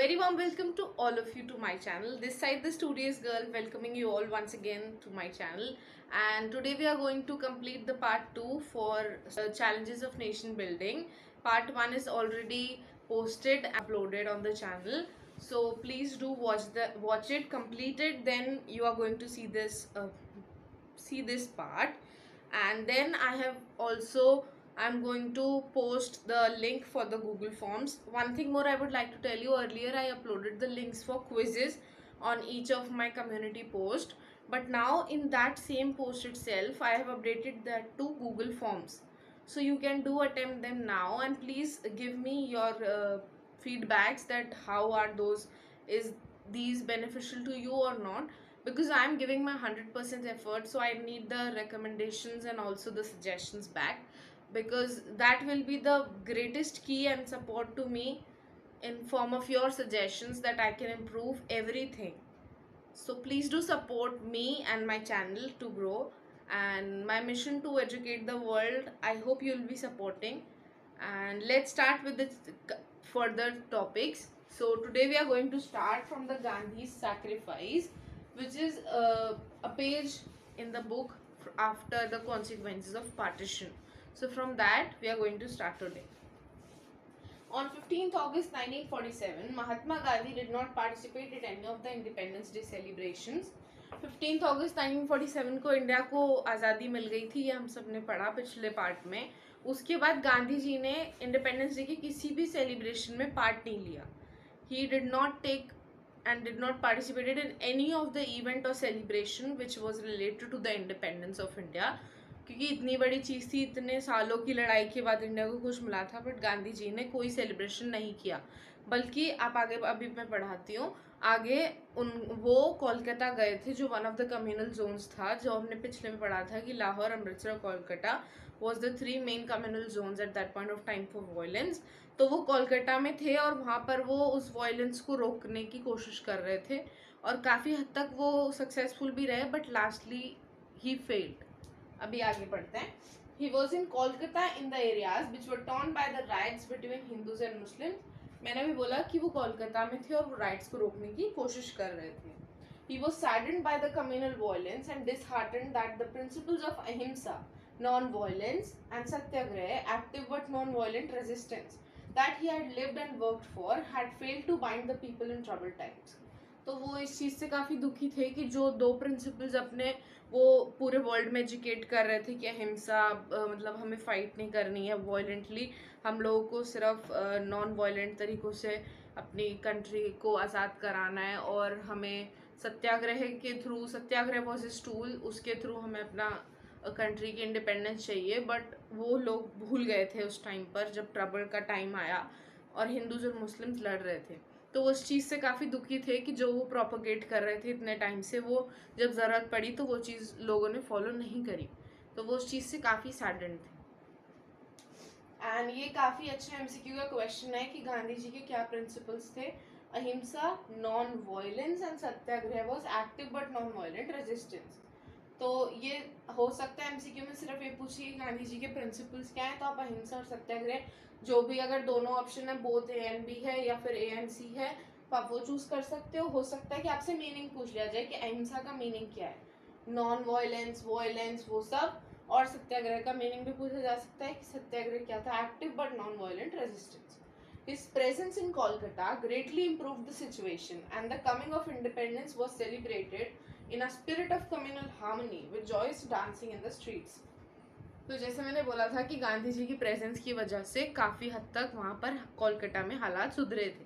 very warm welcome to all of you to my channel. This side the studious girl welcoming you all once again to my channel, and today we are going to complete the part 2 for challenges of nation building. Part 1 is already posted and uploaded on the channel, so please do watch it, complete it, then you are going to see this part. And then I'm going to post the link for the Google Forms. One thing more I would like to tell you, earlier I uploaded the links for quizzes on each of my community posts, but now in that same post itself I have updated that to Google Forms, so you can do attempt them now. And please give me your feedbacks that how are those, is these beneficial to you or not, because I'm giving my 100% effort, so I need the recommendations and also the suggestions back, because that will be the greatest key and support to me in form of your suggestions that I can improve everything. So please do support me and my channel to grow and my mission to educate the world. I hope you will be supporting, and let's start with the further topics. So today we are going to start from the Gandhi's sacrifice, which is a page in the book after the consequences of partition. So from that we are going to start today. On 15th August 1947, Mahatma Gandhi did not participate in any of the Independence Day celebrations. 15th August 1947 को India को आज़ादी मिल गई थी, ये हम सब ने पढ़ा पिछले पार्ट में. उसके बाद गांधी जी ने इंडिपेंडेंस डे के किसी भी सेलिब्रेशन में पार्ट नहीं लिया. He did not take and did not participated in any of the event or celebration which was related to the independence of India. क्योंकि इतनी बड़ी चीज़ थी, इतने सालों की लड़ाई के बाद इंडिया को कुछ मिला था, बट गांधी जी ने कोई सेलिब्रेशन नहीं किया. बल्कि आप आगे, अभी मैं पढ़ाती हूँ आगे, वो कोलकाता गए थे, जो one of the communal zones था, जो हमने पिछले में पढ़ा था कि Lahore, Amritsar, Kolkata was the 3 main communal zones at that point of time for violence. तो वो कोलकाता में थे और वहाँ पर वो उस वायलेंस को रोकने की कोशिश कर रहे थे, और काफ़ी हद तक वो सक्सेसफुल भी रहे, बट लास्टली ही फेल्ड. अभी आगे पढ़ते हैं. He was in Kolkata in the areas which were torn by the riots between Hindus and Muslims. मैंने भी बोला कि वो कोलकाता में थे और वो राइट्स को रोकने की कोशिश कर रहे थे. He was saddened by the communal violence and disheartened that the principles of ahimsa, non-violence, and satyagraha, active but non-violent resistance, that he had lived and worked for, had failed to bind the people in troubled times. तो वो इस चीज़ से काफ़ी दुखी थे कि जो 2 principles अपने वो पूरे वर्ल्ड में एजुकेट कर रहे थे कि अहिंसा, मतलब हमें फाइट नहीं करनी है वॉयलेंटली, हम लोगों को सिर्फ नॉन वॉयलेंट तरीक़ों से अपनी कंट्री को आज़ाद कराना है, और हमें सत्याग्रह के through, Satyagraha was is tool, उसके थ्रू हमें अपना कंट्री की इंडिपेंडेंस चाहिए. बट वो लोग भूल गए थे उस टाइम पर जब ट्रबल का टाइम आया और हिंदूज और मुस्लिम्स लड़ रहे थे. तो उस चीज़ से काफ़ी दुखी थे कि जो वो प्रोपोगेट कर रहे थे इतने टाइम से, वो जब ज़रूरत पड़ी तो वो चीज़ लोगों ने फॉलो नहीं करी. तो वो उस चीज़ से काफ़ी सैडेंड थे. एंड ये काफ़ी अच्छा एमसीक्यू का क्वेश्चन है कि गांधी जी के क्या प्रिंसिपल्स थे. अहिंसा, non violence and Satyagraha was active but non violent resistance. तो ये हो सकता है एमसीक्यू में सिर्फ ये पूछिए गांधी जी के प्रिंसिपल्स क्या हैं, तो आप अहिंसा और सत्याग्रह जो भी, अगर दोनों ऑप्शन है, बोथ ए एंड बी है या फिर ए एंड सी है, तो आप वो चूज कर सकते हो. हो सकता है कि आपसे मीनिंग पूछ लिया जाए कि अहिंसा का मीनिंग क्या है, नॉन वायलेंस, वायलेंस, वो सब, और सत्याग्रह का मीनिंग भी पूछा जा सकता है कि सत्याग्रह क्या था, active but non violent resistance. His presence in Kolkata greatly improved the situation, and the coming of independence was celebrated in a spirit of communal harmony with joyous dancing in the streets. तो जैसे मैंने बोला था कि गांधी जी की presence की वजह से काफ़ी हद तक वहाँ पर कोलकाता में हालात सुधरे थे.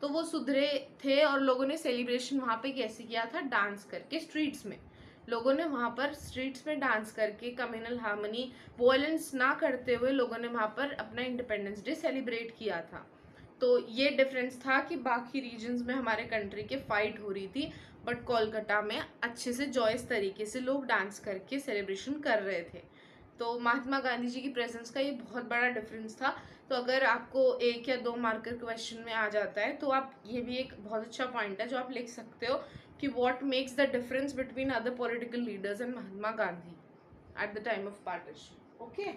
तो वो सुधरे थे और लोगों ने सेलिब्रेशन वहाँ पे कैसे किया था, डांस करके स्ट्रीट्स में. लोगों ने वहाँ पर स्ट्रीट्स में डांस करके कम्युनल हार्मनी, वॉयलेंस ना करते हुए लोगों ने वहाँ पर अपना इंडिपेंडेंस डे सेलिब्रेट किया था. तो ये डिफरेंस था कि बाकी रीजन्स में हमारे कंट्री के फाइट हो रही थी, बट कोलकाता में अच्छे से जॉयस तरीके से लोग डांस करके सेलिब्रेशन कर रहे थे. तो महात्मा गांधी जी की प्रेजेंस का ये बहुत बड़ा डिफरेंस था. तो अगर आपको 1 या 2 मार्कर क्वेश्चन में आ जाता है, तो आप, ये भी एक बहुत अच्छा पॉइंट है जो आप लिख सकते हो कि what makes the difference between other political leaders and Mahatma Gandhi at the time of partition. Okay.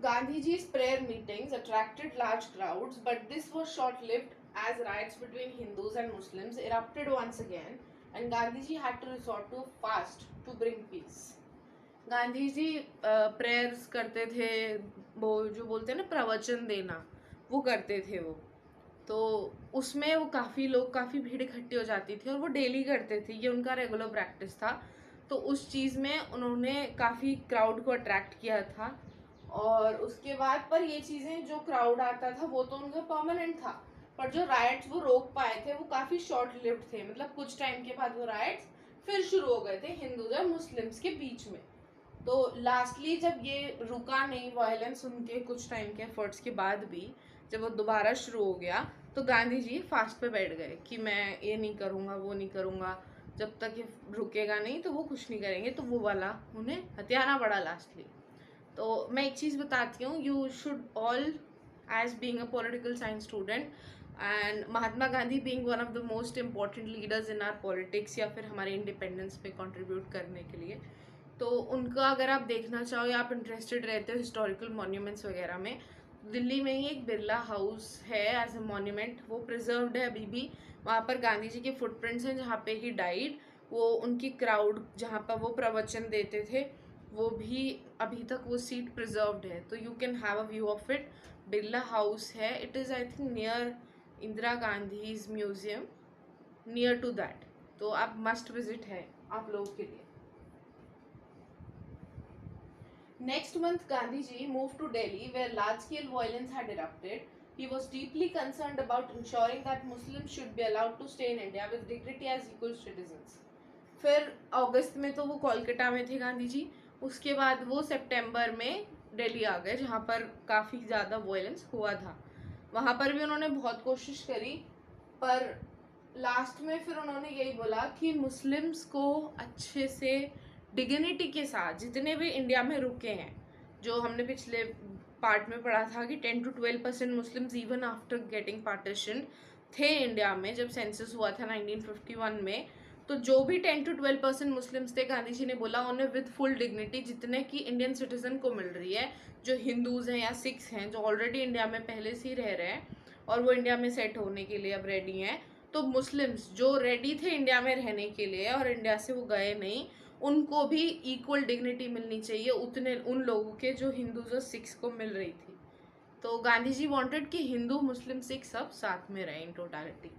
Gandhiji's prayer meetings attracted large crowds, but this was short-lived as riots between Hindus and Muslims erupted once again, and Gandhiji had to resort to a fast to bring peace. Gandhi ji prayers करते थे, वो जो बोलते हैं ना प्रवचन देना, वो करते थे वो, तो उसमें वो काफ़ी भीड़ इकट्ठी हो जाती थी और वो डेली करते थे, ये उनका रेगुलर प्रैक्टिस था। तो उस चीज़ में उन्होंने काफ़ी क्राउड को अट्रैक्ट किया था, और उसके बाद पर ये चीज़ें जो क्राउड आता था वो तो उनका परमानेंट था, पर जो राइट्स वो रोक पाए थे वो काफ़ी शॉर्ट लिव्ड थे, मतलब कुछ टाइम के बाद वो राइट्स फिर शुरू हो गए थे हिंदूज और मुस्लिम्स के बीच में। तो लास्टली जब ये रुका नहीं वायलेंस, उनके कुछ टाइम के एफर्ट्स के बाद भी जब वो दोबारा शुरू हो गया, तो गांधी जी फास्ट पे बैठ गए कि मैं ये नहीं करूँगा, वो नहीं करूँगा, जब तक ये रुकेगा नहीं तो वो कुछ नहीं करेंगे, तो वो वाला उन्हें हथियाना पड़ा लास्टली। तो मैं एक चीज़ बताती हूँ, you should all as being a political science student and Mahatma Gandhi being one of the most important leaders in our politics या फिर हमारे इंडिपेंडेंस पे कंट्रीब्यूट करने के लिए, तो उनका अगर आप देखना चाहो या आप इंटरेस्टेड रहते हो हिस्टोरिकल मॉन्यूमेंट्स वगैरह में, दिल्ली में ही एक बिरला हाउस है एज अ मॉन्यूमेंट, वो प्रिजर्व्ड है अभी भी। वहाँ पर गांधी जी के फुटप्रिंट्स हैं जहाँ पे ही डाइड, वो उनकी क्राउड जहाँ पर वो प्रवचन देते थे वो भी अभी तक वो सीट प्रिजर्व्ड है, तो you can have a view of it. Birla house है, it is I think near Indira Gandhi's museum, near to that, तो आप मस्ट विजिट है आप लोगों के लिए। Next month, Gandhiji moved to Delhi, where large-scale violence had erupted. He was deeply concerned about ensuring that Muslims should be allowed to stay in India with dignity as equal citizens. फिर अगस्त में तो वो कोलकाता में थे गांधी जी, उसके बाद वो सितंबर में दिल्ली आ गए जहाँ पर काफ़ी ज़्यादा वायलेंस हुआ था। वहाँ पर भी उन्होंने बहुत कोशिश करी, पर लास्ट में फिर उन्होंने यही बोला कि मुस्लिम्स को अच्छे से डिग्निटी के साथ जितने भी इंडिया में रुके हैं, जो हमने पिछले पार्ट में पढ़ा था कि 10 to 12% Muslims even after getting partition थे इंडिया में, जब सेंसस हुआ था 1951 में, तो जो भी 10 to 12% मुस्लिम्स थे, गांधी जी ने बोला उन्हें विद फुल डिग्निटी, जितने की इंडियन सिटीजन को मिल रही है, जो हिंदूज हैं या सिख्स हैं जो ऑलरेडी इंडिया में पहले से ही रह रहे हैं और वो इंडिया में सेट होने के लिए अब रेडी हैं, तो मुस्लिम्स जो रेडी थे इंडिया में रहने के लिए और इंडिया से वो गए नहीं, उनको भी इक्वल डिग्निटी मिलनी चाहिए उतने उन लोगों के जो हिंदूज और सिख्स को मिल रही थी। तो गांधी जी वांटेड कि हिंदू मुस्लिम सिख सब साथ में रहें in totality.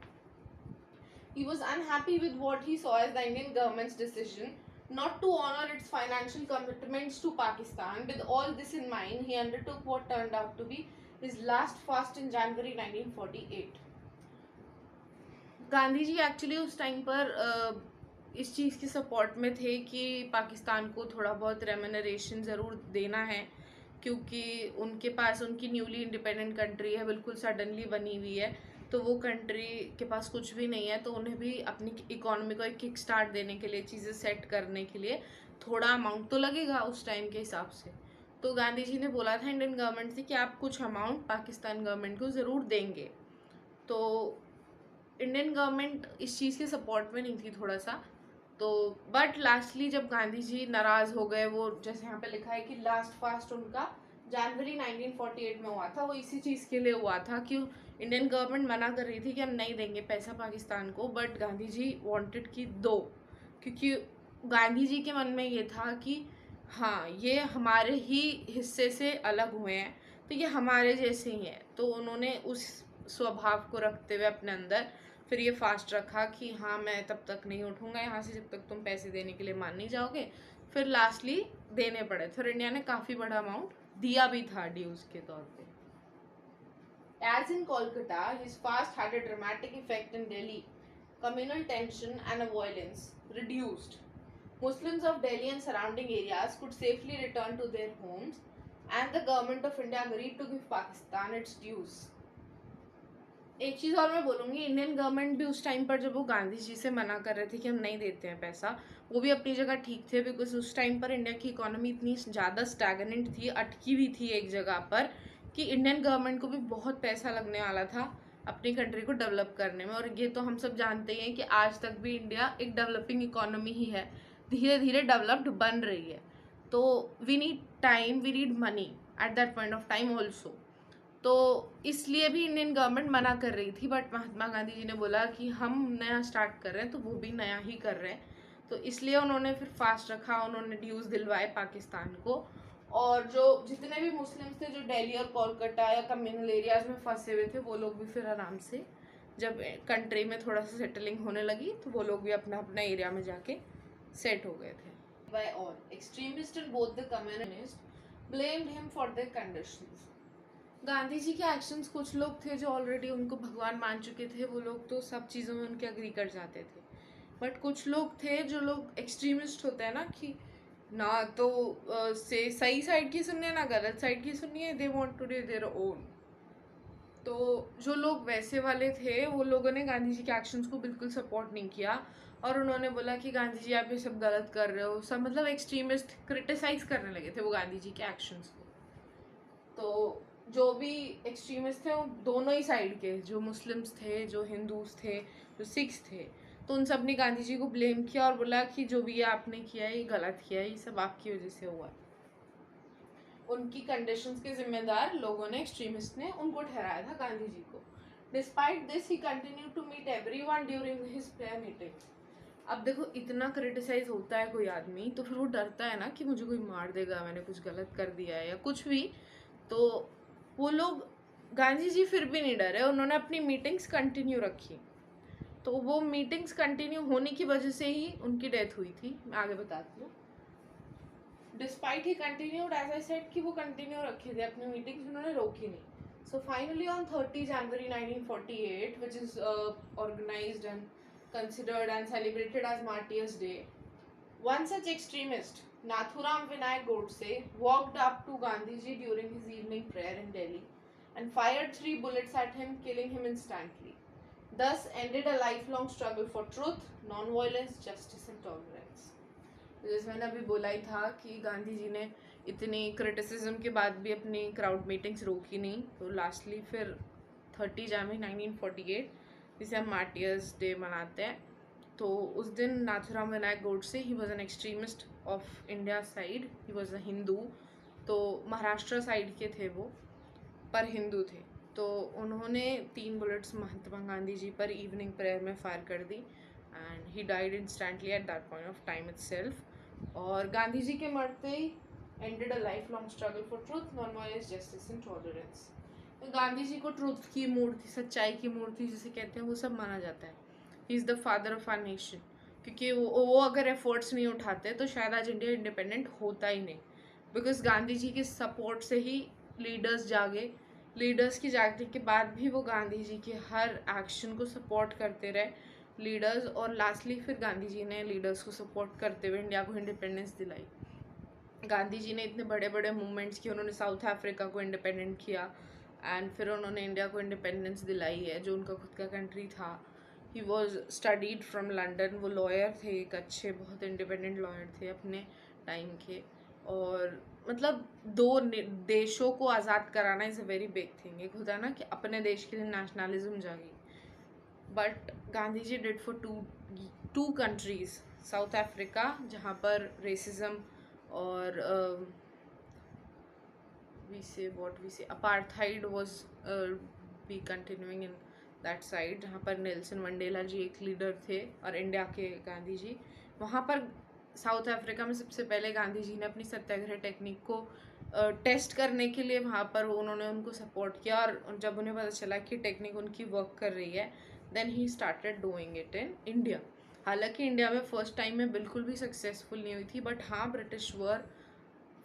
He was unhappy with what he saw as the Indian government's decision not to honor its financial commitments to Pakistan. With all this in mind, he undertook what turned out to be his last fast in January 1948. Gandhi ji actually उस time पर इस चीज़ के support में थे कि पाकिस्तान को थोड़ा बहुत रेम्यूनरेशन ज़रूर देना है, क्योंकि उनके पास उनकी न्यूली इंडिपेंडेंट कंट्री है, बिल्कुल सडनली बनी हुई है, तो वो कंट्री के पास कुछ भी नहीं है, तो उन्हें भी अपनी इकोनॉमी को एक किक स्टार्ट देने के लिए, चीज़ें सेट करने के लिए थोड़ा अमाउंट तो लगेगा उस टाइम के हिसाब से। तो गांधी जी ने बोला था इंडियन गवर्नमेंट से कि आप कुछ अमाउंट पाकिस्तान गवर्नमेंट को ज़रूर देंगे, तो इंडियन गवर्नमेंट इस चीज़ के सपोर्ट में नहीं थी थोड़ा सा, तो बट लास्टली जब गांधी जी नाराज़ हो गए, वो जैसे यहाँ पे लिखा है कि लास्ट फास्ट उनका जनवरी 1948 में हुआ था, वो इसी चीज़ के लिए हुआ था कि इंडियन गवर्नमेंट मना कर रही थी कि हम नहीं देंगे पैसा पाकिस्तान को, बट गांधी जी वांटेड कि दो, क्योंकि गांधी जी के मन में ये था कि हाँ ये हमारे ही हिस्से से अलग हुए हैं, तो ये हमारे जैसे ही हैं, तो उन्होंने उस स्वभाव को रखते हुए अपने अंदर फिर ये फास्ट रखा कि हाँ मैं तब तक नहीं उठूँगा यहाँ से जब तक तुम पैसे देने के लिए मान नहीं जाओगे। फिर लास्टली देने पड़े, फिर इंडिया ने काफ़ी बड़ा अमाउंट दिया भी था ड्यूज़ के तौर पे। As in Kolkata, his fast had a dramatic effect in Delhi. Communal tension and violence reduced. Muslims of Delhi and surrounding areas could safely return to their homes, and the government of India agreed to give Pakistan its dues. एक चीज़ और मैं बोलूँगी, Indian government भी उस time पर जब वो गांधी जी से मना कर रहे थे कि हम नहीं देते हैं पैसा, वो भी अपनी जगह ठीक थे, बिकॉज उस टाइम पर इंडिया की इकोनॉमी इतनी ज़्यादा स्टैगनेंट थी, अटकी हुई थी एक जगह पर, कि इंडियन गवर्नमेंट को भी बहुत पैसा लगने वाला था अपनी कंट्री को डेवलप करने में। और ये तो हम सब जानते ही हैं कि आज तक भी इंडिया एक डेवलपिंग इकोनॉमी ही है, धीरे धीरे डेवलप्ड बन रही है। तो we need time, we need money at that point of time also. तो इसलिए भी इंडियन गवर्नमेंट मना कर रही थी, बट महात्मा गांधी जी ने बोला कि हम नया स्टार्ट कर रहे हैं तो वो भी नया ही कर रहे हैं, तो इसलिए उन्होंने फिर फास्ट रखा, उन्होंने ड्यूज दिलवाए पाकिस्तान को। और जो जितने भी मुस्लिम्स थे जो दिल्ली और कोलकाता या कम्युनल एरियाज में फंसे हुए थे, वो लोग भी फिर आराम से जब कंट्री में थोड़ा सा सेटलिंग होने लगी तो वो लोग भी अपना अपना एरिया में जाके सेट हो गए थे। By all extremist and both the communist blamed him for their conditions. Gandhi ji के एक्शंस, कुछ लोग थे जो ऑलरेडी उनको भगवान मान चुके थे, वो लोग तो सब चीज़ों में उनके अग्री कर जाते थे, बट कुछ लोग थे जो लोग एक्सट्रीमिस्ट होते हैं ना, कि ना तो से सही साइड की सुनिए ना गलत साइड की सुनिए, they want to do their own. तो जो लोग वैसे वाले थे वो लोगों ने गांधी जी के एक्शंस को बिल्कुल सपोर्ट नहीं किया, और उन्होंने बोला कि गांधी जी आप ये सब गलत कर रहे हो, सब मतलब एक्सट्रीमिस्ट क्रिटिसाइज करने लगे थे वो गांधी जी के एक्शंस को। तो जो भी एक्सट्रीमिस्ट थे वो दोनों ही साइड के, जो मुस्लिम्स थे, जो हिंदूज थे, जो सिख्स थे, तो उन सब ने गांधी जी को ब्लेम किया और बोला कि जो भी ये आपने किया है ये गलत किया है, ये सब आपकी वजह से हुआ है। उनकी कंडीशंस के जिम्मेदार लोगों ने, एक्सट्रीमिस्ट ने उनको ठहराया था गांधी जी को। Despite this he continued to meet everyone during his prayer meetings. अब देखो इतना क्रिटिसाइज होता है कोई आदमी तो फिर वो डरता है ना कि मुझे कोई मार देगा, मैंने कुछ गलत कर दिया है या कुछ भी। तो वो लोग, गांधी जी फिर भी नहीं डरे, उन्होंने अपनी मीटिंग्स कंटिन्यू रखी। तो वो मीटिंग्स कंटिन्यू होने की वजह से ही उनकी डेथ हुई थी, मैं आगे बताती हूँ। Despite he continued, as I said कि वो कंटिन्यू रखे थे अपनी मीटिंग्स, उन्होंने रोकी नहीं। So finally on 30 January 1948, which is organized and considered and celebrated as Martyrs' Day, one such extremist, Nathuram Vinayak Godse, walked up to Gandhiji during his evening prayer in Delhi and fired 3 bullets at him, killing him instantly. Thus ended a lifelong struggle for truth, non-violence, justice and tolerance. जैसे मैंने अभी बोला ही था कि गांधी जी ने इतनी criticism के बाद भी अपनी क्राउड मीटिंग्स रोकी नहीं, तो लास्टली फिर 30 January 1948, जिसे हम मार्टियर्स डे मनाते हैं, तो उस दिन Nathuram Vinayak Godse, he was an extremist of India side, he was a Hindu, तो महाराष्ट्र साइड के थे वो, पर हिंदू थे। तो उन्होंने 3 बुलेट्स महात्मा गांधी जी पर इवनिंग प्रेयर में फायर कर दी and he died instantly at that point of time itself. और गांधी जी के मरते ही ended a lifelong struggle for truth, non violence, justice and tolerance. Gandhi ji को ट्रूथ की मूर्ति, सच्चाई की मूर्ति जिसे कहते हैं, वो सब माना जाता है। He is the father of our nation, क्योंकि वो अगर एफर्ट्स नहीं उठाते तो शायद आज इंडिया इंडिपेंडेंट होता ही नहीं, बिकॉज गांधी जी के सपोर्ट से ही लीडर्स जागे। लीडर्स की जागने के बाद भी वो गांधी जी के हर एक्शन को सपोर्ट करते रहे लीडर्स, और लास्टली फिर गांधी जी ने लीडर्स को सपोर्ट करते हुए इंडिया को इंडिपेंडेंस दिलाई। गांधी जी ने इतने बड़े बड़े मूवमेंट्स किए, उन्होंने साउथ अफ्रीका को इंडिपेंडेंट किया एंड फिर उन्होंने इंडिया को इंडिपेंडेंस दिलाई है, जो उनका खुद का कंट्री था। He was studied from London, वो लॉयर थे, एक अच्छे बहुत इंडिपेंडेंट लॉयर थे अपने टाइम के। और मतलब 2 देशों को आज़ाद कराना is a very big thing. एक होता है ना कि अपने देश के लिए नेशनलिज्म जागी, but Gandhi ji did for two countries, South Africa जहाँ पर रेसिज्म और we say apartheid was be continuing in that side, जहाँ पर नेल्सन मंडेला जी एक लीडर थे और इंडिया के गांधी जी। वहाँ पर साउथ अफ्रीका में सबसे पहले गांधी जी ने अपनी सत्याग्रह टेक्निक को टेस्ट करने के लिए वहाँ पर उन्होंने उनको सपोर्ट किया, और जब उन्हें पता चला कि टेक्निक उनकी वर्क कर रही है, then he started doing it in India. हालांकि इंडिया में फर्स्ट टाइम में बिल्कुल भी सक्सेसफुल नहीं हुई थी, बट हाँ British were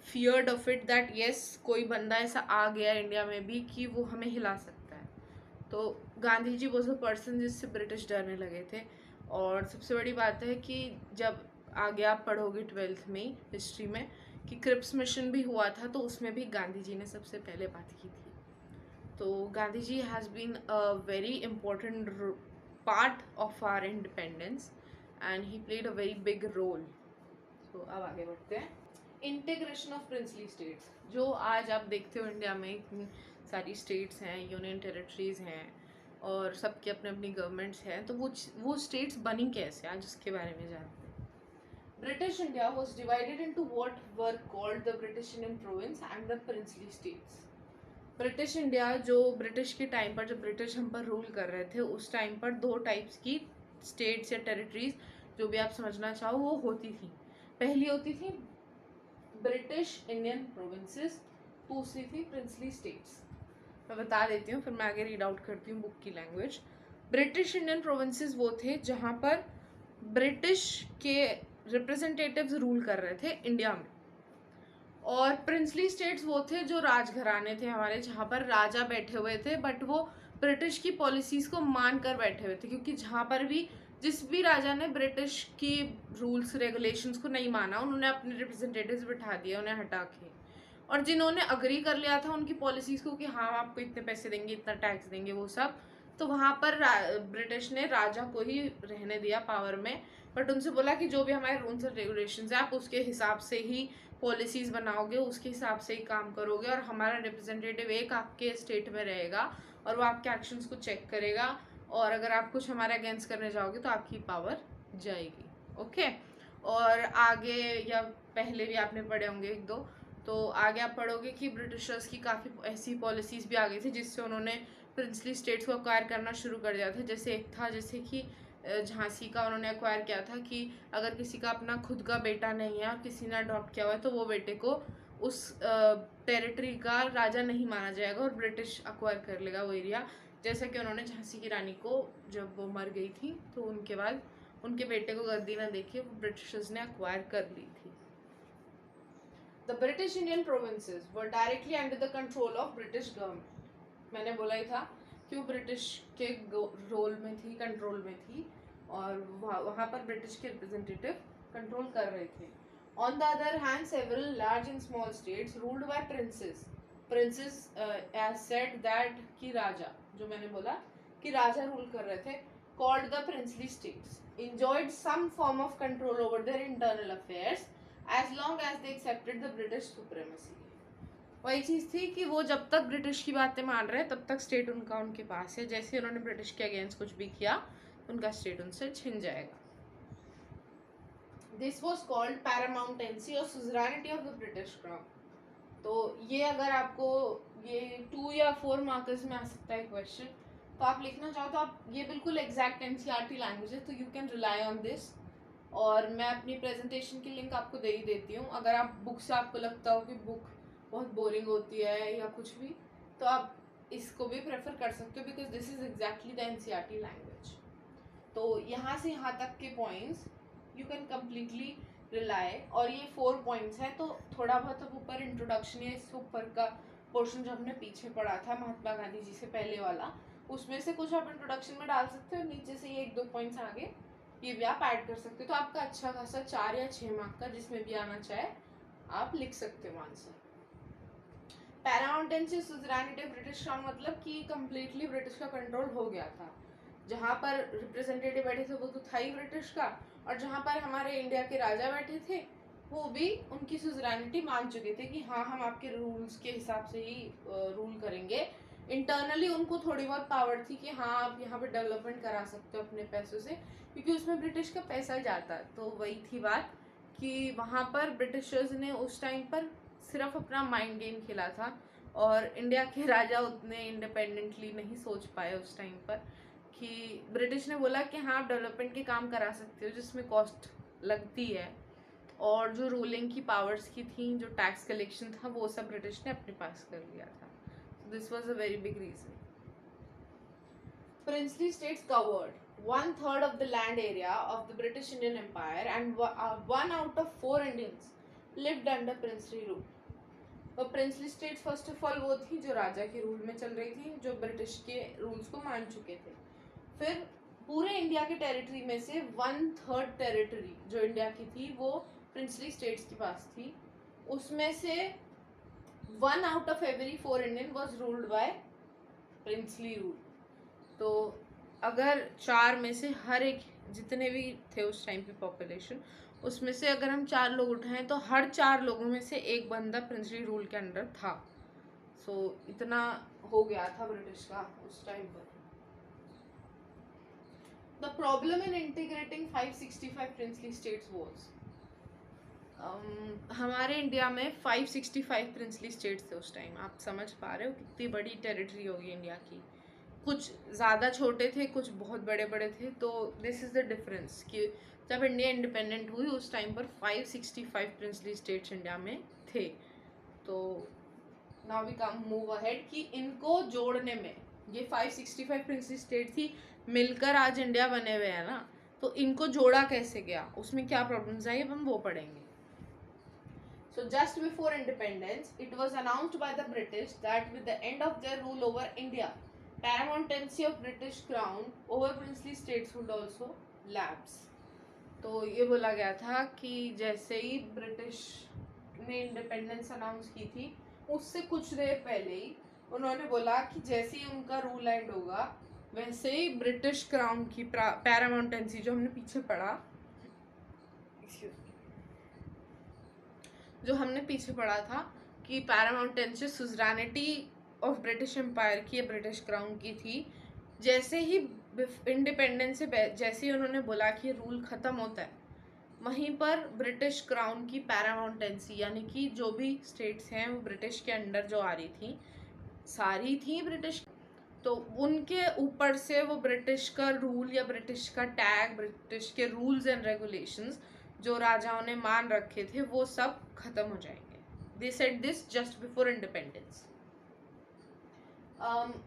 feared of it that yes कोई बंदा ऐसा आ गया इंडिया में भी कि वो हमें हिला सकता है। तो Gandhi ji was a person जिससे ब्रिटिश डरने लगे थे। और सबसे बड़ी बात है कि जब आगे आप पढ़ोगे 12th में हिस्ट्री में कि क्रिप्स मिशन भी हुआ था, तो उसमें भी गांधी जी ने सबसे पहले बात की थी। तो Gandhi ji has been a very important part of our independence and he played a very big role. तो अब आगे बढ़ते हैं। इंटीग्रेशन ऑफ प्रिंसली स्टेट्स, जो आज आप देखते हो इंडिया में इतनी सारी स्टेट्स हैं, यूनियन टेरिटरीज हैं और सबके अपने अपनी गवर्नमेंट्स हैं, तो वो स्टेट्स बनी कैसे, आज उसके बारे में जानते हैं। British India was divided into what were called the British Indian province and the princely states. British India जो ब्रिटिश के टाइम पर जब ब्रिटिश हम पर रूल कर रहे थे उस टाइम पर दो टाइप्स की स्टेट्स या टेरिटरीज जो भी आप समझना चाहो वो होती थी. पहली होती थी ब्रिटिश इंडियन प्रोविंसेस, दूसरी थी प्रिंसली स्टेट्स. मैं बता देती हूँ फिर मैं आगे रीड आउट करती हूँ बुक की लैंग्वेज. ब्रिटिश इंडियन प्रोविंसेस वो थे जहाँ पर ब्रिटिश के रिप्रेजेंटेटिव्स रूल कर रहे थे इंडिया में, और प्रिंसली स्टेट्स वो थे जो राजघराने थे हमारे, जहाँ पर राजा बैठे हुए थे बट वो ब्रिटिश की पॉलिसीज को मान कर बैठे हुए थे, क्योंकि जहाँ पर भी जिस भी राजा ने ब्रिटिश की रूल्स रेगुलेशंस को नहीं माना उन्होंने अपने रिप्रेजेंटेटिव्स बिठा दिए उन्हें हटा के, और जिन्होंने अग्री कर लिया था उनकी पॉलिसीज को कि हाँ आपको इतने पैसे देंगे इतना टैक्स देंगे वो सब, तो वहाँ पर ब्रिटिश ने राजा को ही रहने दिया पावर में, बट उनसे बोला कि जो भी हमारे रूल्स एंड रेगुलेशंस है आप उसके हिसाब से ही पॉलिसीज़ बनाओगे, उसके हिसाब से ही काम करोगे, और हमारा रिप्रेजेंटेटिव एक आपके स्टेट में रहेगा और वो आपके एक्शंस को चेक करेगा, और अगर आप कुछ हमारे अगेंस्ट करने जाओगे तो आपकी पावर जाएगी. ओके. और आगे या पहले भी आपने पढ़े होंगे एक दो, तो आगे आप पढ़ोगे कि ब्रिटिशर्स की काफ़ी ऐसी पॉलिसीज़ भी आ गई थी जिससे उन्होंने प्रिंसली स्टेट्स को अक्वायर करना शुरू कर दिया था. जैसे एक था जैसे कि झांसी का उन्होंने एक्वायर किया था कि अगर किसी का अपना खुद का बेटा नहीं है और किसी ने अडॉप्ट किया हुआ है तो वो बेटे को उस टेरिटरी का राजा नहीं माना जाएगा और ब्रिटिश एक्वायर कर लेगा वो एरिया. जैसा कि उन्होंने झांसी की रानी को जब वो मर गई थी तो उनके बाद उनके बेटे को गद्दी ना देके वो ब्रिटिशर्स ने एक्वायर कर ली थी. The British Indian provinces were directly under the control of British government. मैंने बोला ही था कि वो ब्रिटिश के रोल में थी, कंट्रोल में थी, और वहाँ पर ब्रिटिश के रिप्रेजेंटेटिव कंट्रोल कर रहे थे. On the other hand several large and small states ruled by princes. Princes as said that कि राजा, जो मैंने बोला कि राजा रूल कर रहे थे, called the princely states enjoyed some form of control over their internal affairs as long as they accepted the British supremacy. वही चीज़ थी कि वो जब तक ब्रिटिश की बातें मान रहे हैं तब तक स्टेट उनका उनके पास है, जैसे उन्होंने ब्रिटिश के अगेंस्ट कुछ भी किया उनका स्टेट उनसे छिन जाएगा. दिस वॉज कॉल्ड पैरामाउंटेंसी और सुजरानिटी ऑफ द ब्रिटिश क्राउन. तो ये अगर आपको ये 2 या 4 मार्कर्स में आ सकता है क्वेश्चन, तो आप लिखना चाहो तो आप ये बिल्कुल एग्जैक्ट एनसीईआरटी लैंग्वेज है तो you can rely on this. और मैं अपनी प्रेजेंटेशन की लिंक आपको दे ही देती हूँ. अगर आप बुक से आपको लगता हो कि बुक बहुत बोरिंग होती है या कुछ भी, तो आप इसको भी प्रेफर कर सकते हो because this is exactly the NCERT language. तो यहाँ से यहाँ तक के points you can completely rely, और ये 4 पॉइंट्स हैं, तो थोड़ा बहुत अब ऊपर इंट्रोडक्शन या इससे ऊपर का पोर्शन जो हमने पीछे पढ़ा था महात्मा गांधी जी से पहले वाला, उसमें से कुछ आप इंट्रोडक्शन में डाल सकते हो, नीचे से ये 1-2 पॉइंट्स आगे ये भी आप ऐड कर सकते हो, तो आपका अच्छा खासा 4 या 6 मार्क का जिसमें भी आना चाहे आप लिख सकते हो आंसर. पैरामाउंटेंसी सुजरानिटी ब्रिटिश का मतलब कि कम्प्लीटली ब्रिटिश का कंट्रोल हो गया था. जहाँ पर रिप्रेजेंटेटिव बैठे थे वो तो था ही ब्रिटिश का, और जहाँ पर हमारे इंडिया के राजा बैठे थे वो भी उनकी सुजरानिटी मान चुके थे कि हाँ हम आपके रूल्स के हिसाब से ही रूल करेंगे. इंटरनली उनको थोड़ी बहुत पावर थी कि हाँ आप यहाँ पे डेवलपमेंट करा सकते हो अपने पैसों से, क्योंकि उसमें ब्रिटिश का पैसा जाता है. तो वही थी बात कि वहाँ पर ब्रिटिशर्स ने उस टाइम पर सिर्फ अपना माइंड गेम खेला था, और इंडिया के राजा उतने इंडिपेंडेंटली नहीं सोच पाए उस टाइम पर, कि ब्रिटिश ने बोला कि हाँ आप डेवलपमेंट के काम करा सकते हो जिसमें कॉस्ट लगती है, और जो रूलिंग की पावर्स की थी, जो टैक्स कलेक्शन था, वो सब ब्रिटिश ने अपने पास कर लिया था. This was a very big reason. Princely states covered 1/3 of the land area of the British Indian Empire, and 1 out of 4 Indians lived under princely rule. तो princely states first of all वो थी जो राजा के rule में चल रही थी, जो ब्रिटिश के रूल्स को मान चुके थे. फिर पूरे इंडिया के टेरिटरी में से 1/3 टेरिटरी जो इंडिया की थी वो प्रिंसली स्टेट्स के पास थी. उसमें से 1 out of every 4 Indian was ruled by princely rule. तो अगर 4 में से हर एक जितने भी थे उस टाइम की पॉपुलेशन, उसमें से अगर हम 4 लोग उठाएं तो हर 4 लोगों में से एक बंदा प्रिंसली रूल के अंडर था. सो इतना हो गया था ब्रिटिश का उस टाइम पर. The problem in integrating 565 princely states was, हमारे इंडिया में 565 प्रिंसली स्टेट्स थे उस टाइम। आप समझ पा रहे हो कितनी बड़ी टेरिटरी होगी इंडिया की। कुछ ज़्यादा छोटे थे, कुछ बहुत बड़े बड़े थे। तो दिस इज़ द डिफरेंस कि जब इंडिया इंडिपेंडेंट हुई उस टाइम पर 565 प्रिंसली स्टेट्स इंडिया में थे। तो now we come move ahead कि इनको जोड़ने में, ये 565 प्रिंसली स्टेट थी, मिलकर आज इंडिया बने हुए हैं ना, तो इनको जोड़ा कैसे गया, उसमें क्या प्रॉब्लम्स आई, अब हम वो पढ़ेंगे। So just before independence, it was announced by the British that with the end of their rule over India, paramountcy of British crown over princely states would also lapse. तो ये बोला गया था कि जैसे ही ब्रिटिश ने इंडिपेंडेंस अनाउंस की थी उससे कुछ देर पहले ही उन्होंने बोला कि जैसे ही उनका रूल एंड होगा वैसे ही ब्रिटिश क्राउन की पैरामाउंटेंसी, जो हमने पीछे पढ़ा, जो हमने पीछे पढ़ा था कि पैरामाउंटेंसी सुजरानिटी ऑफ ब्रिटिश एम्पायर की, ब्रिटिश क्राउन की थी। जैसे ही इंडिपेंडेंस से जैसे ही उन्होंने बोला कि रूल ख़त्म होता है, वहीं पर ब्रिटिश क्राउन की पैरामाउंटेंसी यानी कि जो भी स्टेट्स हैं वो ब्रिटिश के अंडर जो आ रही थी, सारी थी ब्रिटिश, तो उनके ऊपर से वो ब्रिटिश का रूल या ब्रिटिश का टैग, ब्रिटिश के रूल्स एंड रेगुलेशंस जो राजाओं ने मान रखे थे वो सब खत्म हो जाएंगे। They said this just before independence.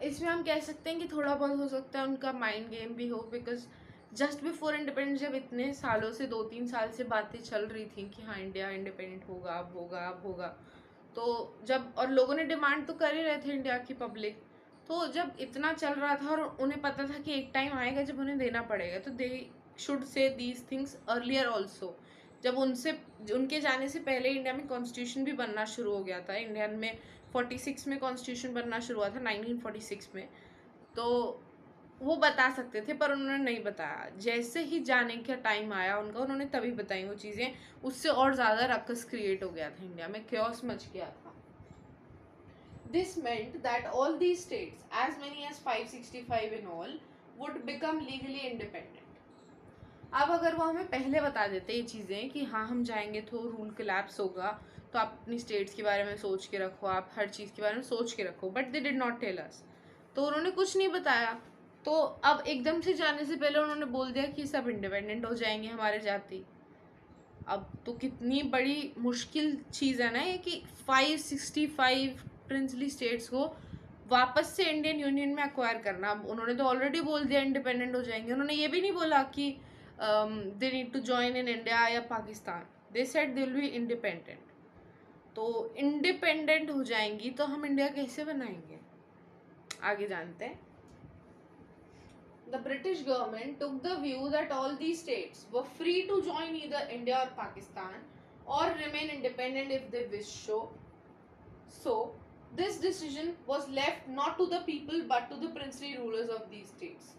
इसमें हम कह सकते हैं कि थोड़ा बहुत हो सकता है उनका माइंड गेम भी हो, बिकॉज जस्ट बिफोर इंडिपेंडेंस जब इतने सालों से 2-3 साल से बातें चल रही थी कि हाँ इंडिया इंडिपेंडेंट होगा, अब होगा, अब होगा, तो जब और लोगों ने डिमांड तो कर ही रहे थे इंडिया की पब्लिक, तो जब इतना चल रहा था और उन्हें पता था कि एक टाइम आएगा जब उन्हें देना पड़ेगा, तो they should say these things earlier also. जब उनके जाने से पहले इंडिया में कॉन्स्टिट्यूशन भी बनना शुरू हो गया था। इंडिया में 46 में कॉन्स्टिट्यूशन बनना शुरू हुआ था, 1946 में, तो वो बता सकते थे पर उन्होंने नहीं बताया। जैसे ही जाने का टाइम आया उनका, उन्होंने तभी बताई वो चीज़ें। उससे और ज़्यादा रक्स क्रिएट हो गया था इंडिया में, क्योस मच गया था। This meant that all these states, as many as 565 in all, would become legally independent. अब अगर वो हमें पहले बता देते ये चीज़ें कि हाँ हम जाएंगे तो रूल कोलैप्स होगा, तो आप अपनी स्टेट्स के बारे में सोच के रखो, आप हर चीज़ के बारे में सोच के रखो, but they did not tell us. तो उन्होंने कुछ नहीं बताया, तो अब एकदम से जाने से पहले उन्होंने बोल दिया कि सब इंडिपेंडेंट हो जाएंगे हमारे जाति। अब तो कितनी बड़ी मुश्किल चीज़ है ना ये कि 565 प्रिंसली स्टेट्स को वापस से इंडियन यूनियन में एक्वायर करना। अब उन्होंने तो ऑलरेडी बोल दिया इंडिपेंडेंट हो जाएंगे, उन्होंने ये भी नहीं बोला कि they need to join in India या Pakistan, they said they will be independent. तो इंडिपेंडेंट हो जाएंगी तो हम इंडिया कैसे बनाएंगे, आगे जानते हैं। The British government took the view that all these states were free to join either India or Pakistan or remain independent if they wish so. This decision was left not to the people but to the princely rulers of these states.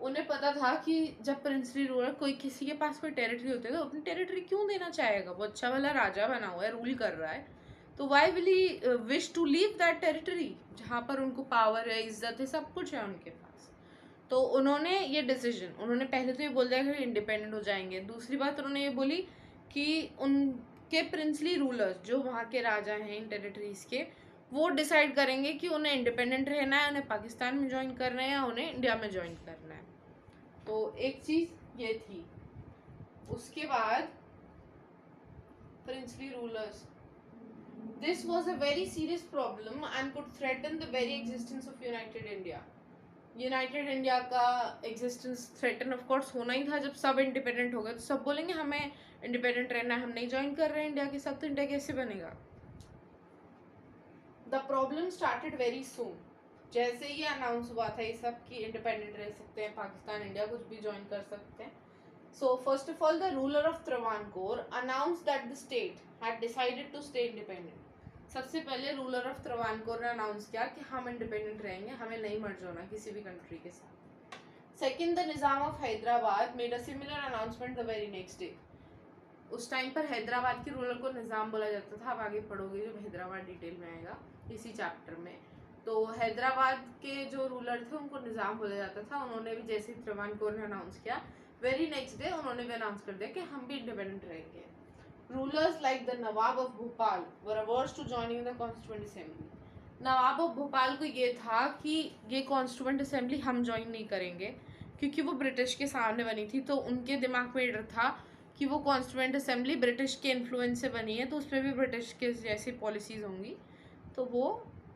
उन्हें पता था कि जब princely ruler, कोई किसी के पास कोई territory होती है तो अपनी टेरिटरी क्यों देना चाहेगा, वो अच्छा वाला राजा बना हुआ है, रूल कर रहा है, तो why will he wish to leave that territory जहाँ पर उनको पावर है, इज्जत है, सब कुछ है उनके पास। तो उन्होंने ये डिसीजन, उन्होंने पहले तो ये बोल दिया कि इंडिपेंडेंट हो जाएंगे। दूसरी बात उन्होंने ये बोली कि उनके प्रिंसली रूलर्स जो वहाँ के राजा हैं इन टेरिटरीज के, वो डिसाइड करेंगे कि उन्हें इंडिपेंडेंट रहना है, उन्हें पाकिस्तान में ज्वाइन करना है या उन्हें इंडिया में ज्वाइन करना है। तो एक चीज़ ये थी। उसके बाद princely rulers, this was a very serious problem and could threaten the very existence of United India. United India का एग्जिस्टेंस थ्रेटन ऑफ कोर्स होना ही था। जब सब इंडिपेंडेंट हो गए तो सब बोलेंगे हमें इंडिपेंडेंट रहना है, हम नहीं ज्वाइन कर रहे हैं इंडिया के साथ, तो इंडिया कैसे बनेगा। The problem started very soon. जैसे ही अनाउंस हुआ था ये सब कि इंडिपेंडेंट रह सकते हैं, पाकिस्तान इंडिया कुछ भी ज्वाइन कर सकते हैं, so first of all the ruler of Travancore announce that the state had decided to stay independent. सबसे पहले रूलर ऑफ त्रावणकोर ने अनाउंस किया कि हम इंडिपेंडेंट रहेंगे, हमें नहीं मर्ज होना किसी भी कंट्री के साथ। Second, the Nizam of Hyderabad made a similar announcement the very next day. उस टाइम पर हैदराबाद के रूलर को निज़ाम बोला जाता था। आप आगे पढ़ोगे जब हैदराबाद डिटेल में आएगा इसी चैप्टर में। तो हैदराबाद के जो रूलर थे उनको निज़ाम बोला जाता था। उन्होंने भी जैसे त्रावणकोर ने अनाउंस किया, वेरी नेक्स्ट डे उन्होंने भी अनाउंस कर दिया कि हम भी इंडिपेंडेंट रहेंगे। Rulers like the Nawab of Bhopal were averse to joining the Constituent Assembly. Nawab of Bhopal को ये था कि ये कॉन्स्टिट्यूएंट असेंबली हम ज्वाइन नहीं करेंगे, क्योंकि वो ब्रिटिश के सामने बनी थी, तो उनके दिमाग में डर था कि वो कॉन्स्टिट्यूएंट असेंबली ब्रिटिश के इन्फ्लुएंस से बनी है, तो उसमें भी ब्रिटिश के जैसी पॉलिसीज़ होंगी, तो वो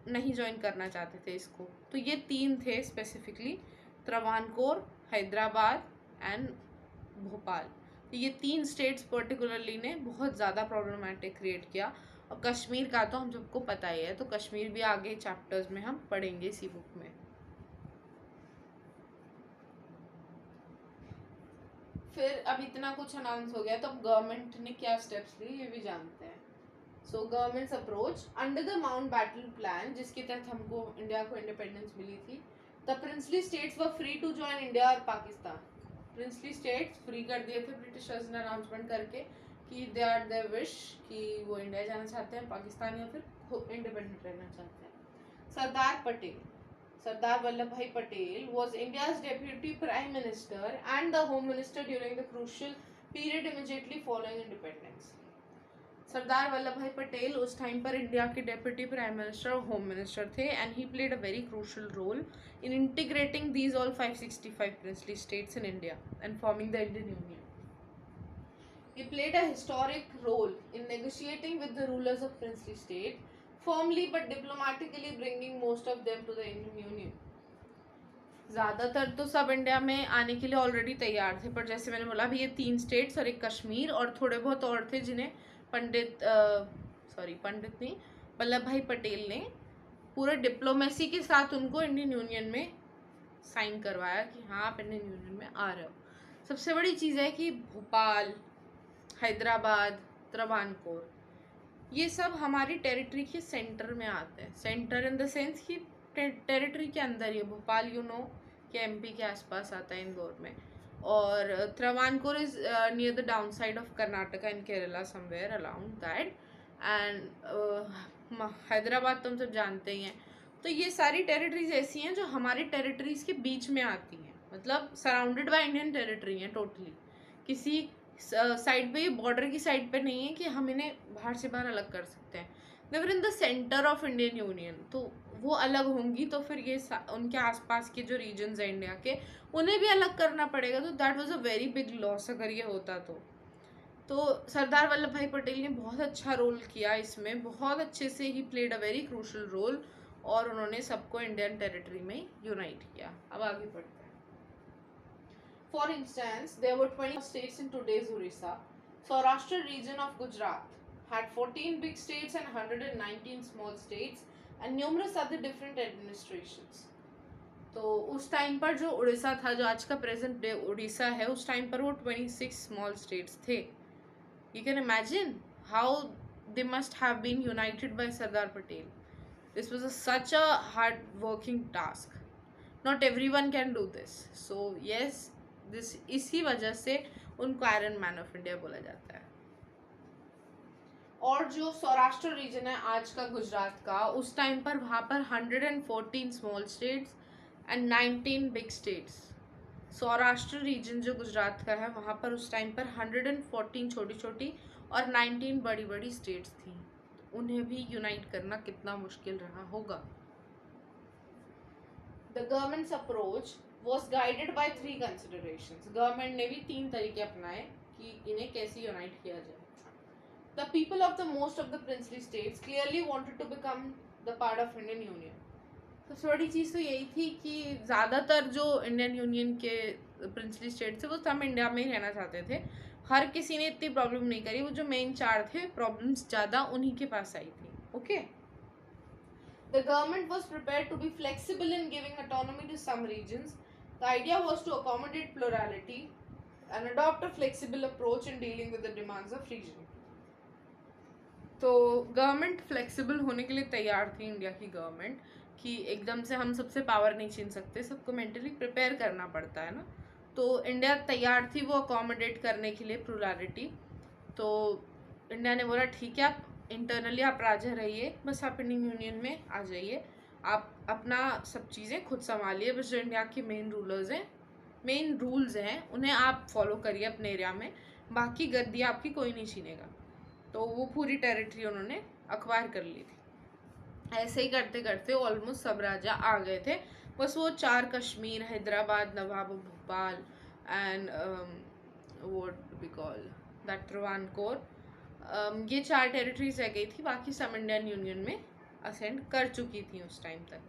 नहीं ज्वाइन करना चाहते थे इसको। तो ये तीन थे स्पेसिफिकली, त्रावणकोर, हैदराबाद एंड भोपाल। ये तीन स्टेट्स पर्टिकुलरली ने बहुत ज़्यादा प्रॉब्लमेटिक क्रिएट किया। और कश्मीर का तो हम सबको पता ही है, तो कश्मीर भी आगे चैप्टर्स में हम पढ़ेंगे इसी बुक में। फिर अब इतना कुछ अनाउंस हो गया, तो अब गवर्नमेंट ने क्या स्टेप्स लिए ये भी जानते हैं। So government's approach under the Mountbatten plan, जिसके तहत हमको इंडिया को इंडिपेंडेंस मिली थी, the princely states were free to join India और पाकिस्तान। प्रिंसली स्टेट्स फ्री कर दिए थे ब्रिटिशर्स ने अनाउंसमेंट करके कि दे आर देयर विश कि वो इंडिया जाना चाहते हैं, पाकिस्तान या फिर इंडिपेंडेंट रहना चाहते हैं। सरदार पटेल, सरदार वल्लभ भाई Patel was India's deputy prime minister and the home minister during the crucial period immediately following independence. Sardar Vallabh भाई पटेल उस टाइम पर इंडिया के डेप्यूटी प्राइम मिनिस्टर और होम मिनिस्टर थे, and he played a very crucial role in integrating these all 565 princely states in India and forming the Indian Union. He played a historic role in negotiating with the rulers of princely state, firmly but diplomatically bringing most of them to the Indian Union. ज़्यादातर तो सब India में आने के लिए already तैयार थे, पर जैसे मैंने बोला अभी ये तीन स्टेट्स और एक कश्मीर और थोड़े बहुत और थे जिन्हें पंडित नहीं, वल्लभ भाई पटेल ने पूरे डिप्लोमेसी के साथ उनको इंडियन यूनियन में साइन करवाया कि हाँ आप इंडियन यूनियन में आ रहे हो। सबसे बड़ी चीज़ है कि भोपाल, हैदराबाद, त्रावणकोर, ये सब हमारी टेरिटरी के सेंटर में आते हैं। सेंटर इन द सेंस कि टेरिटरी के अंदर ही, भोपाल कि एमपी के आसपास आता है, इंदौर में, और Travancore is near the down side of Karnataka and Kerala, somewhere around that, and Hyderabad तो हम सब जानते ही हैं। तो ये सारी टेरिटरीज ऐसी हैं जो हमारी टेरिटरीज के बीच में आती हैं, मतलब सराउंडेड बाय इंडियन टेरिटरी हैं टोटली। किसी साइड पे, ये बॉर्डर की साइड पे नहीं है कि हम इन्हें बाहर से बाहर अलग कर सकते हैं। They were in the centre of Indian union, तो वो अलग होंगी, तो फिर ये उनके आसपास के जो रीजन्स हैं इंडिया के, उन्हें भी अलग करना पड़ेगा। तो that was a very big loss अगर ये होता तो सरदार वल्लभ भाई पटेल ने बहुत अच्छा रोल किया इसमें, बहुत अच्छे से he played a very crucial role, और उन्होंने सबको इंडियन टेरिटरी में यूनाइट किया। अब आगे बढ़ते हैं। For instance there were 20 states in today's Orissa. Saurashtra region of Gujarat had 14 big states and 119 small states and numerous other different administrations. तो उस टाइम पर जो उड़ीसा था, जो आज का प्रेजेंट डे उड़ीसा है, उस टाइम पर वो 26 स्मॉल स्टेट्स थे। You can imagine how they must have been united by Sardar Patel. This was such a hard working task, not everyone can do this. So yes, this इसी वजह से उनको आयरन मैन ऑफ इंडिया बोला जाता है। और जो सौराष्ट्र रीजन है आज का गुजरात का, उस टाइम पर वहाँ पर 114 small states and 19 big states. Saurashtra region जो गुजरात का है, वहाँ पर उस टाइम पर 114 छोटी छोटी और 19 बड़ी बड़ी स्टेट्स थी। उन्हें भी यूनाइट करना कितना मुश्किल रहा होगा। The governments approach was guided by 3 considerations. Government ने भी 3 तरीके अपनाए कि इन्हें कैसे यूनाइट किया जाए। The people of the most of the princely states clearly wanted to become the part of Indian Union. सबसे बड़ी चीज़ तो यही थी कि ज़्यादातर जो इंडियन यूनियन के प्रिंसली स्टेट थे वो सब इंडिया में ही रहना चाहते थे। हर किसी ने इतनी प्रॉब्लम नहीं करी, वो जो मेन 4 थे, प्रॉब्लम्स ज़्यादा उन्हीं के पास आई थी। Okay, the government was prepared to be flexible in giving autonomy to some regions. The idea was to accommodate plurality and adopt a flexible approach in dealing with the demands of region. तो government flexible होने के लिए तैयार थी, India की government, कि एकदम से हम सबसे पावर नहीं छीन सकते, सबको मेंटली प्रिपेयर करना पड़ता है ना। तो इंडिया तैयार थी वो अकोमोडेट करने के लिए प्लुरैलिटी। तो इंडिया ने बोला ठीक है, आप इंटरनली आप राजा रहिए, बस आप इंडियन यूनियन में आ जाइए, आप अपना सब चीज़ें खुद संभालिए, बस जो इंडिया के मेन रूल्स हैं उन्हें आप फॉलो करिए अपने एरिया में, बाकी गद्दी आपकी कोई नहीं छीनेगा। तो वो पूरी टेरिटरी उन्होंने अक्वायर कर ली थी। ऐसे ही करते करते ऑलमोस्ट सब राजा आ गए थे, बस वो 4 Kashmir, Hyderabad, Nawab Bhopal and what we call that Travancore, ये 4 टेरिटरीज रह गई थी, बाकी सब इंडियन यूनियन में असेंड कर चुकी थी उस टाइम तक।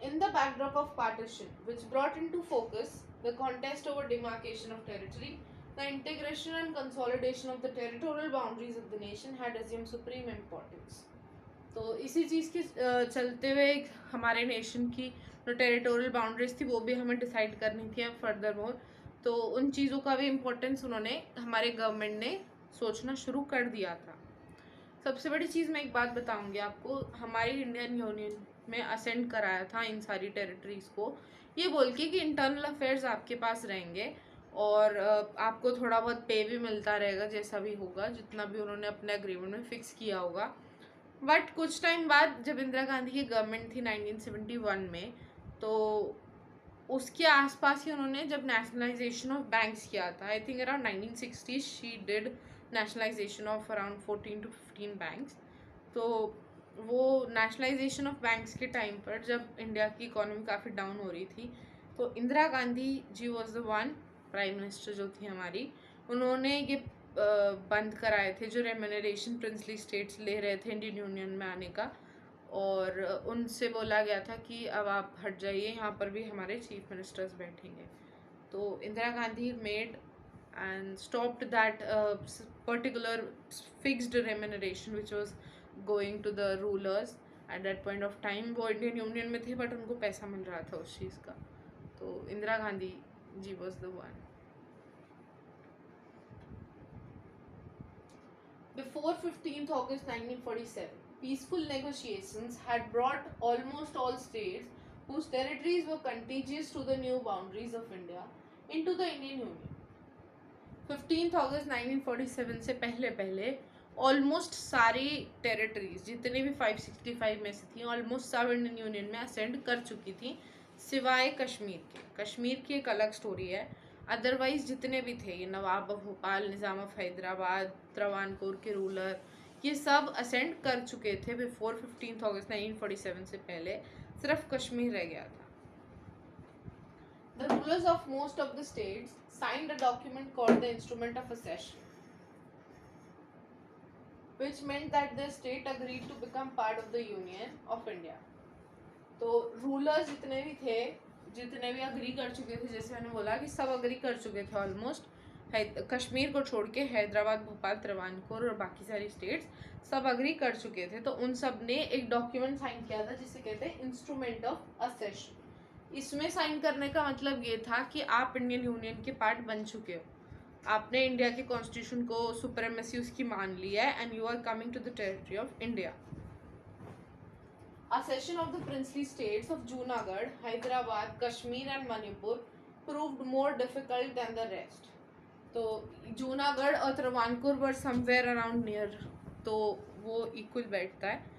In the backdrop of partition, which brought into focus the contest over demarcation of territory, the integration and consolidation of the territorial boundaries of the nation had assumed supreme importance. तो इसी चीज़ के चलते हुए हमारे nation की जो territorial boundaries थी वो भी हमें डिसाइड करनी थी फर्दर मोर, तो उन चीज़ों का भी इम्पोर्टेंस उन्होंने हमारे गवर्नमेंट ने सोचना शुरू कर दिया था। सबसे बड़ी चीज़ मैं एक बात बताऊंगी आपको, हमारी इंडियन यूनियन में असेंड कराया था इन सारी टेरिटरीज़ को ये बोल के कि इंटरनल अफेयर्स आपके पास रहेंगे और आपको थोड़ा बहुत पे भी मिलता रहेगा, जैसा भी होगा, जितना भी उन्होंने अपने एग्रीमेंट में फ़िक्स किया होगा। बट कुछ टाइम बाद जब इंदिरा गांधी की गवर्नमेंट थी 1971 में, तो उसके आसपास ही उन्होंने जब नेशनलाइजेशन ऑफ बैंक्स किया था, I think around 1960 she did nationalisation of around 14 to 15 banks. तो वो नेशनलाइजेशन ऑफ बैंक्स के टाइम पर जब इंडिया की इकोनॉमी काफ़ी डाउन हो रही थी, तो Indira Gandhi ji was the one prime minister जो थी हमारी, उन्होंने ये बंद कराए थे जो रेम्यूनरेशन प्रिंसली स्टेट्स ले रहे थे इंडियन यूनियन में आने का, और उनसे बोला गया था कि अब आप हट जाइए, यहाँ पर भी हमारे चीफ मिनिस्टर्स बैठेंगे। तो Indira Gandhi made and stopped that particular fixed remuneration which was going to the rulers at that point of time। वो इंडियन यूनियन में थे बट उनको पैसा मिल रहा था उस चीज़ का, तो इंदिरा गांधी जी was the one। Before 15th August 1947, peaceful negotiations had brought almost all states whose territories were contiguous to the new boundaries of India into the Indian Union। 15 अगस्त 1947 से पहले पहले ऑलमोस्ट सारी टेरिटरीज जितने भी 565 में से थी ऑलमोस्ट सब इंडियन यूनियन में असेंड कर चुकी थी, सिवाय कश्मीर के। कश्मीर की एक अलग स्टोरी है, अदरवाइज जितने भी थे, ये नवाब भोपाल, निज़ाम ऑफ हैदराबाद, त्रवानकोर के रूलर, ये सब असेंड कर चुके थे बिफोर 15 अगस्त 1947 से पहले, सिर्फ कश्मीर रह गया था। The rulers of most of the states signed a document called the Instrument of Accession, which meant that the state agreed to become part of the Union of India। तो रूलर्स जितने भी थे, जितने भी अग्री कर चुके थे, जैसे मैंने बोला कि सब अग्री कर चुके थे ऑलमोस्ट, कश्मीर को छोड़ के हैदराबाद, भोपाल, त्रवानकोर और बाकी सारी स्टेट्स सब अग्री कर चुके थे। तो उन सब ने एक डॉक्यूमेंट साइन किया था जिसे कहते हैं इंस्ट्रूमेंट ऑफ असेशन। इसमें साइन करने का मतलब ये था कि आप इंडियन यूनियन के पार्ट बन चुके हो, आपने इंडिया के कॉन्स्टिट्यूशन को सुप्रीमेसी उसकी मान ली है and you are coming to the territory of India. Accession of the princely states of Junagadh, Hyderabad, Kashmir and Manipur proved more difficult than the rest। तो जूनागढ़ और त्रवानकोर वर समवेयर अराउंड नियर, तो वो equal बैठता है।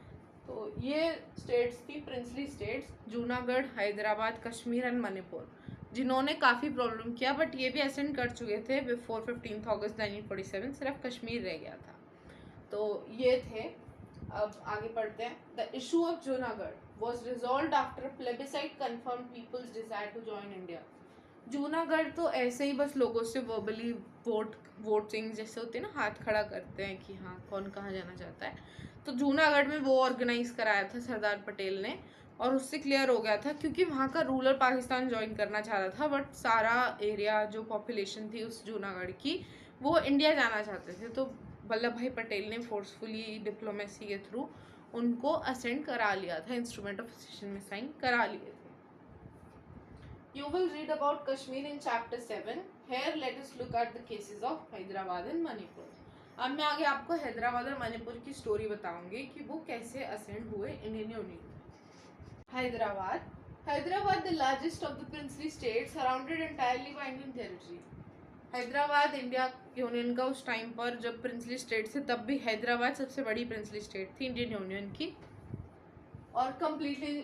तो ये स्टेट्स थी princely states, Junagadh, Hyderabad, Kashmir and Manipur, जिन्होंने काफ़ी प्रॉब्लम किया, बट ये भी असेंड कर चुके थे बिफोर 15 अगस्त 1947, सिर्फ कश्मीर रह गया था। तो ये थे। अब आगे पढ़ते हैं। The issue of Junagadh was resolve after plebiscite confirm people's desire to join India. Junagadh तो ऐसे ही बस लोगों से वर्बली वोटिंग जैसे होते हैं ना, हाथ खड़ा करते हैं कि हाँ कौन कहाँ जाना चाहता है, तो जूनागढ़ में वो ऑर्गेनाइज कराया था सरदार पटेल ने, और उससे क्लियर हो गया था क्योंकि वहाँ का रूलर पाकिस्तान ज्वाइन करना चाह रहा था, बट सारा एरिया जो पॉपुलेशन थी उस जूनागढ़ की वो इंडिया जाना चाहते थे। तो वल्लभ भाई पटेल ने फोर्सफुली डिप्लोमेसी के थ्रू उनको असेंड करा लिया था, इंस्ट्रूमेंट ऑफ असेशन में साइन करा लिए थे। You will read about Kashmir in chapter 7. Here let us look at the cases of Hyderabad and Manipur। अब मैं आगे आपको हैदराबाद और मणिपुर की स्टोरी बताऊंगी कि वो कैसे असेंड हुए इंडियन यूनियन में। Hyderabad the largest of the princely states surrounded entirely by Indian territory. Hyderabad India union का उस टाइम पर जब प्रिंसली स्टेट थे, तब भी हैदराबाद सबसे बड़ी प्रिंसली स्टेट थी इंडियन यूनियन की, और कम्प्लीटली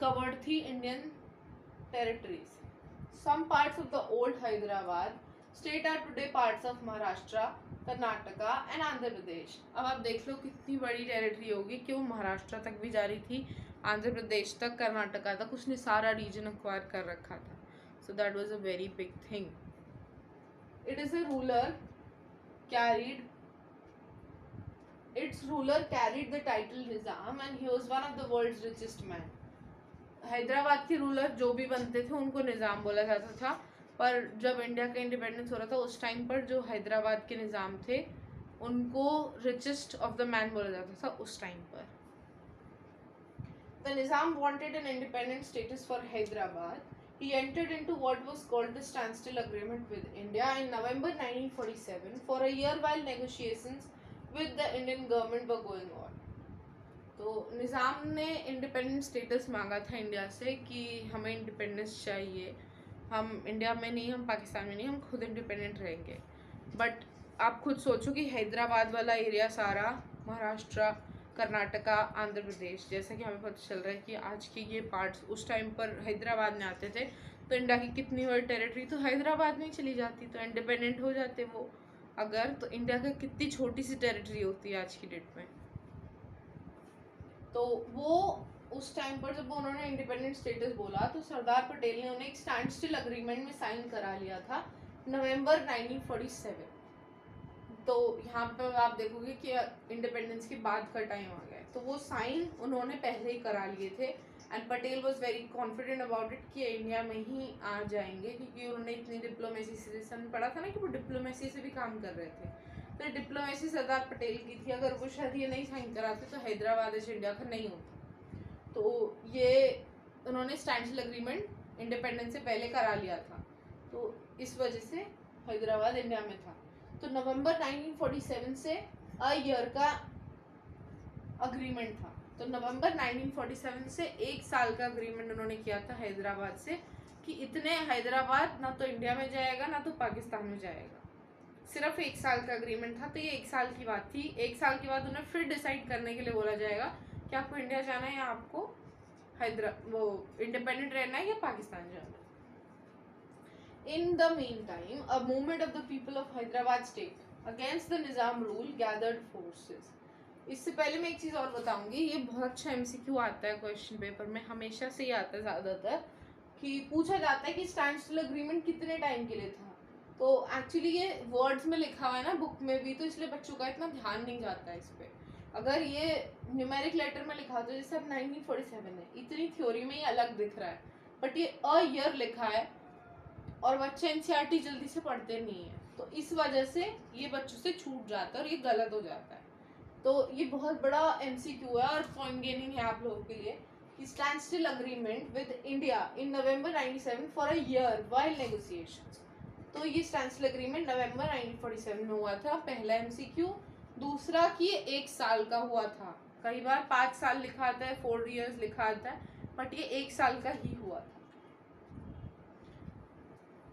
कवर्ड थी Indian territories। Some parts of the old Hyderabad state are today parts of Maharashtra, Karnataka and Andhra Pradesh. अब आप देख लो कितनी बड़ी टेरिटरी होगी कि वो महाराष्ट्र तक भी जा रही थी, आंध्र प्रदेश तक, कर्नाटका तक, उसने सारा रीजन एक्वायर कर रखा था। So that was a very big thing. It is a ruler carried its ruler carried the title Nizam and he was one of the world's richest man। Hyderabad के रूलर जो भी बनते थे उनको निज़ाम बोला जाता था, पर जब इंडिया का इंडिपेंडेंस हो रहा था उस टाइम पर जो हैदराबाद के निज़ाम थे उनको रिचेस्ट ऑफ द मैन बोला जाता था उस टाइम पर। The Nizam wanted an independent status for Hyderabad. He entered into what was called the standstill agreement with India in November 1947 for a year while negotiations with the Indian government were going on। तो निज़ाम ने independent status मांगा था India से कि हमें independence चाहिए, हम India में नहीं, हम पाकिस्तान में नहीं, हम खुद इंडिपेंडेंट रहेंगे। बट आप खुद सोचो कि हैदराबाद वाला एरिया सारा महाराष्ट्र, कर्नाटका, आंध्र प्रदेश, जैसा कि हमें पता चल रहा है कि आज के ये पार्ट्स उस टाइम पर हैदराबाद में आते थे, तो इंडिया की कितनी बड़ी टेरिटरी तो हैदराबाद में चली जाती, तो इंडिपेंडेंट हो जाते वो। अगर तो इंडिया का कितनी छोटी सी टेरिटरी होती है आज की डेट में। तो वो उस टाइम पर जब उन्होंने इंडिपेंडेंट स्टेटस बोला तो सरदार पटेल ने उन्हें एक स्टैंड स्टिल अग्रीमेंट में साइन करा लिया था नवंबर 1947। तो यहाँ पर आप देखोगे कि इंडिपेंडेंस के बाद का टाइम आ गया है, तो वो साइन उन्होंने पहले ही करा लिए थे and Patel was very confident about it कि इंडिया में ही आ जाएंगे, क्योंकि उन्होंने इतनी डिप्लोमेसी से पढ़ा था ना कि वो डिप्लोमेसी से भी काम कर रहे थे। तो डिप्लोमेसी सरदार पटेल की थी, अगर वो शायद ये नहीं साइन कराते तो हैदराबाद इंडिया का नहीं होता। तो ये उन्होंने स्टैंड अग्रीमेंट इंडिपेंडेंस से पहले करा लिया था, तो इस वजह से हैदराबाद इंडिया में था। तो नवंबर 1947 से अ ईयर का अग्रीमेंट था। तो नवंबर 1947 से एक साल का अग्रीमेंट उन्होंने किया था हैदराबाद से कि इतने हैदराबाद ना तो इंडिया में जाएगा ना तो पाकिस्तान में जाएगा। सिर्फ एक साल का अग्रीमेंट था, तो ये एक साल की बात थी। एक साल के बाद उन्हें फिर डिसाइड करने के लिए बोला जाएगा कि आपको इंडिया जाना है या आपको वो इंडिपेंडेंट रहना है या पाकिस्तान जाना है। In the meantime, a movement of the people of Hyderabad state against the Nizam rule gathered forces। इससे पहले मैं एक चीज़ और बताऊंगी, ये बहुत अच्छा MCQ आता है क्वेश्चन पेपर में, हमेशा से ही आता है ज़्यादातर, कि पूछा जाता है कि स्टैंड स्टिल अग्रीमेंट कितने टाइम के लिए था। तो एक्चुअली ये वर्ड्स में लिखा हुआ है ना बुक में भी, तो इसलिए बच्चों का इतना ध्यान नहीं जाता है इस पर। अगर ये न्यूमेरिक लेटर में लिखा तो जैसे अब 1947 है, इतनी थ्योरी में ही अलग दिख रहा है, बट ये अ ईयर लिखा है और बच्चे एनसीईआरटी जल्दी से पढ़ते नहीं है, तो इस वजह से ये बच्चों से छूट जाता है और ये गलत हो जाता है। तो ये बहुत बड़ा MCQ है और पॉइंट गेनिंग है आप लोगों के लिए कि stand still agreement with India in November 97 for a year while negotiations. तो ये स्टैंड स्टिल अग्रीमेंट नवंबर 1947 में हुआ था, पहला MCQ। दूसरा कि एक साल का हुआ था, कई बार 5 साल लिखा आता है, 4 years लिखा आता है, बट ये एक साल का ही हुआ था।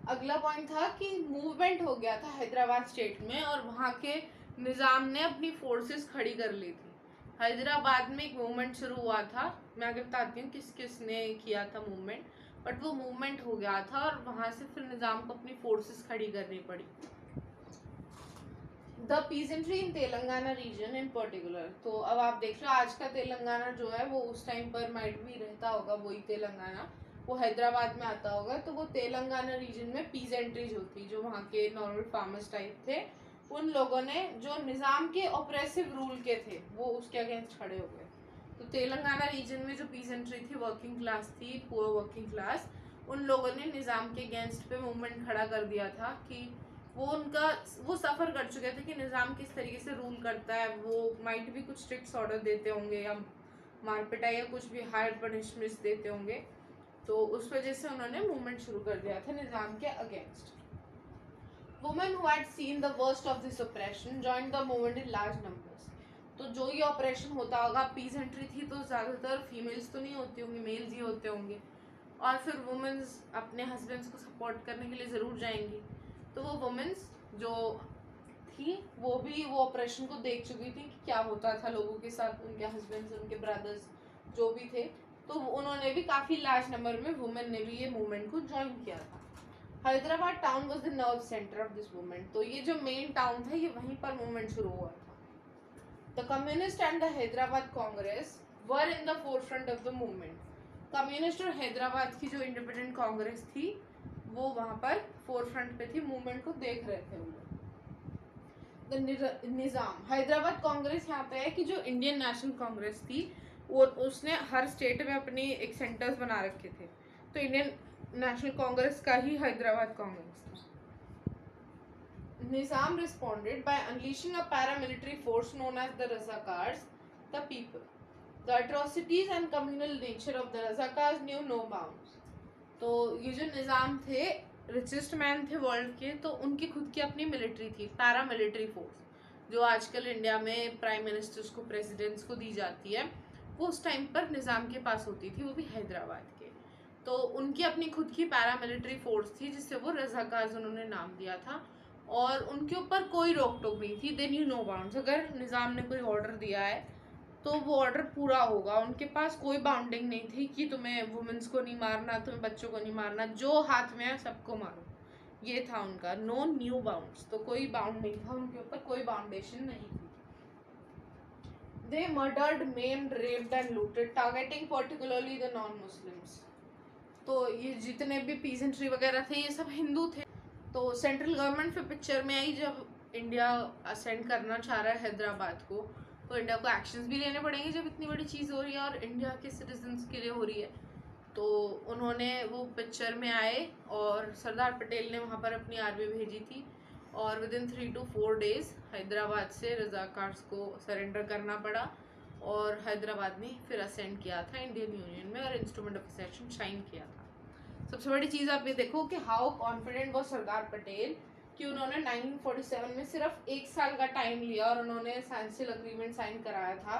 अगला पॉइंट था कि मूवमेंट हो गया था हैदराबाद स्टेट में और वहाँ के निज़ाम ने अपनी फोर्सेस खड़ी कर ली थी। हैदराबाद में एक मूवमेंट शुरू हुआ था, मैं आगे बताती हूँ किस किस ने किया था मूवमेंट, बट वो मूवमेंट हो गया था और वहाँ से फिर निज़ाम को अपनी फोर्सेस खड़ी करनी पड़ी। The peasantry in Telangana region in particular. तो अब आप देख लो आज का तेलंगाना जो है वो उस टाइम पर माइट भी रहता होगा, वही तेलंगाना वो हैदराबाद में आता होगा। तो वो तेलंगाना रीजन में पीजेंट्री जो थी, जो वहाँ के नॉर्मल फार्मर्स टाइप थे, उन लोगों ने जो निज़ाम के ऑपरेसिव रूल के थे वो उसके अगेंस्ट खड़े हो गए। तो तेलंगाना रीजन में जो पीजेंट्री थी, वर्किंग क्लास थी, पुअर वर्किंग क्लास, उन लोगों ने निज़ाम के अगेंस्ट पे मूवमेंट खड़ा कर दिया था कि वो सफ़र कर चुके थे कि निज़ाम किस तरीके से रूल करता है, वो माइट भी कुछ स्ट्रिक्ट ऑर्डर देते होंगे या मार पिटाई या कुछ भी हार्ड पनिशमेंट्स देते होंगे। तो उस वजह से उन्होंने मूवमेंट शुरू कर दिया था निज़ाम के against. Women who had seen the worst of this operation joined the movement in large numbers. तो जो ये ऑपरेशन होता होगा, पीजेंट्री थी तो ज़्यादातर फीमेल्स तो नहीं होती होंगी, मेल्स ही होते होंगे, और फिर वुमेन्स अपने हस्बैंड्स को सपोर्ट करने के लिए ज़रूर जाएंगी। तो वो वुमेन्स जो थी वो भी वो ऑपरेशन को देख चुकी थी कि क्या होता था लोगों के साथ, उनके हस्बैंड्स, उनके ब्रदर्स जो भी थे, तो उन्होंने भी काफ़ी लार्ज नंबर में वुमेन ने भी ये मूवमेंट को ज्वाइन किया था। Hyderabad town was the nerve centre of this movement. तो ये जो मेन टाउन था ये वहीं पर मूवमेंट शुरू हुआ था। The communist and the Hyderabad Congress were in the forefront of the movement. Communist और हैदराबाद की जो इंडिपेंडेंट कांग्रेस थी वो वहां पर फोरफ्रंट पे थी, मूवमेंट को देख रहे थे वो लोग। निजाम, हैदराबाद कांग्रेस यहाँ पे है कि जो इंडियन नेशनल कांग्रेस थी वो उसने हर स्टेट में अपनी एक सेंटर्स बना रखे थे, तो इंडियन नेशनल कांग्रेस का ही हैदराबाद कांग्रेस था। Nizam responded by unleashing a paramilitary force known as the Razakars, the people. The atrocities and communal nature of the Razakars knew no bounds. तो ये जो निज़ाम थे रिचेस्ट मैन थे वर्ल्ड के, तो उनकी खुद की अपनी मिलिट्री थी, पैरा मिलिट्री फोर्स, जो आजकल इंडिया में प्राइम मिनिस्टर्स को, प्रेसिडेंट्स को दी जाती है, वो उस टाइम पर निज़ाम के पास होती थी, वो भी हैदराबाद के। तो उनकी अपनी खुद की पैरा मिलिट्री फोर्स थी जिससे वो रज़ाकार्स उन्होंने नाम दिया था, और उनके ऊपर कोई रोक टोक नहीं थी। They knew no bounds. अगर निज़ाम ने कोई ऑर्डर दिया है तो वो ऑर्डर पूरा होगा। उनके पास कोई बाउंडिंग नहीं थी कि तुम्हें वुमेन्स को नहीं मारना, तुम्हें बच्चों को नहीं मारना, जो हाथ में है सबको मारो, ये था उनका। नो न्यू बाउंड्स, तो कोई बाउंड नहीं था उनके ऊपर, कोई बाउंडेशन नहीं थी। They murdered, maimed, raped and looted, targeting particularly the non Muslims. तो ये जितने भी पीजेंट्री वगैरह थे ये सब हिंदू थे। तो सेंट्रल गवर्नमेंट फिर पिक्चर में आई जब इंडिया असेंड करना चाह रहा है हैदराबाद को, तो इंडिया को एक्शंस भी लेने पड़ेंगे जब इतनी बड़ी चीज़ हो रही है और इंडिया के सिटीजन्स के लिए हो रही है। तो उन्होंने वो पिक्चर में आए और सरदार पटेल ने वहाँ पर अपनी आर्मी भेजी थी, और with in 3 to 4 days Hyderabad से रज़ाकार्स को सरेंडर करना पड़ा, और हैदराबाद ने फिर असेंड किया था इंडियन यूनियन में और इंस्ट्रूमेंट ऑफ असेशन साइन किया था। सबसे बड़ी चीज़ आप ये देखो कि हाउ कॉन्फिडेंट वो सरदार पटेल कि उन्होंने 1947 में सिर्फ 1 साल का टाइम लिया और उन्होंने स्टैंडस्टिल अग्रीमेंट साइन कराया था,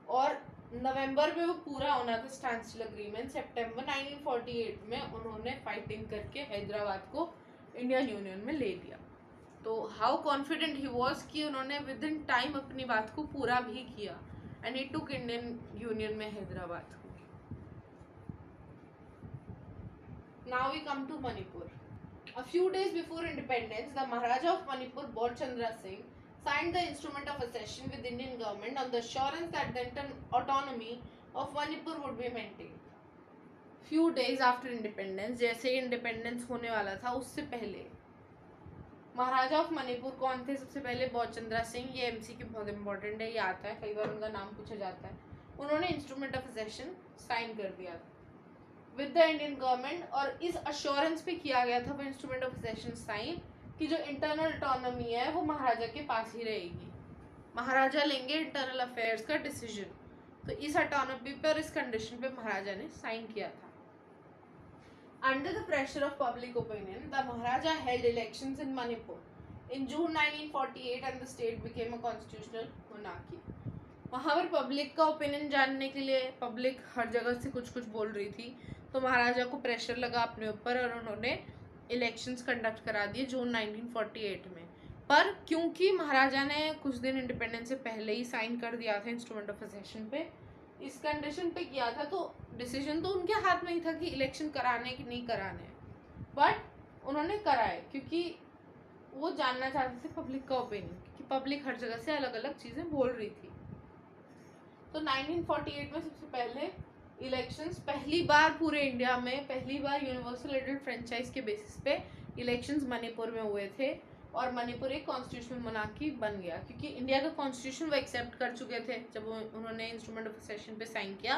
और नवंबर में वो पूरा होना था स्टैंडस्टिल अग्रीमेंट। सितंबर 1948 में उन्होंने फाइटिंग करके हैदराबाद को इंडियन यूनियन में ले लिया। तो हाउ कॉन्फिडेंट ही वॉज कि उन्होंने विद इन टाइम अपनी बात को पूरा भी किया, and he took Indian union में हैदराबाद को। Now we come to Manipur. A few days before independence, the Maharaja of Manipur, Bol Chandra Singh, signed the instrument of accession with Indian government on the assurance that the autonomy of Manipur would be maintained. Few days after independence, जैसे ही independence होने वाला था उससे पहले महाराजा of Manipur कौन थे? सबसे पहले बौल चंद्रा सिंह। ये एमसीक्यू बहुत इंपॉर्टेंट है, ये आता है कई बार, उनका नाम पूछा जाता है। उन्होंने इंस्ट्रूमेंट ऑफ असेशन साइन कर दिया था विद द इंडियन गवर्नमेंट, और इस अश्योरेंस पे किया गया था वो इंस्ट्रूमेंट ऑफ असेशन साइन कि जो इंटरनल ऑटोनॉमी है वो महाराजा के पास ही रहेगी, महाराजा लेंगे इंटरनल अफेयर्स का डिसीजन। तो इस ऑटोनॉमी पे और इस कंडीशन पे महाराजा ने साइन किया था। Under the pressure of public opinion, the Maharaja held elections in Manipur in June 1948 and the state became a constitutional monarchy. वहाँ पर पब्लिक का ओपिनियन जानने के लिए पब्लिक हर जगह से कुछ कुछ बोल रही थी, तो महाराजा को प्रेशर लगा अपने ऊपर और उन्होंने इलेक्शंस कंडक्ट करा दिए जून 1948 में। पर क्योंकि महाराजा ने कुछ दिन इंडिपेंडेंस से पहले ही साइन कर दिया था इंस्ट्रूमेंट ऑफ असेशन पे, इस कंडीशन पे किया था, तो डिसीजन तो उनके हाथ में ही था कि इलेक्शन कराने कि नहीं कराने, बट उन्होंने कराए क्योंकि वो जानना चाहते थे पब्लिक का ओपिनियन, क्योंकि पब्लिक हर जगह से अलग अलग चीज़ें बोल रही थी। तो 1948 में सबसे पहले इलेक्शंस, पहली बार पूरे इंडिया में पहली बार यूनिवर्सल एडल्ट फ्रेंचाइज के बेसिस पे इलेक्शंस मणिपुर में हुए थे, और मणिपुर एक कॉन्स्टिट्यूशनल मोनार्की बन गया क्योंकि इंडिया का कॉन्स्टिट्यूशन वो एक्सेप्ट कर चुके थे। जब उन्होंने इंस्ट्रूमेंट ऑफ असेशन पे साइन किया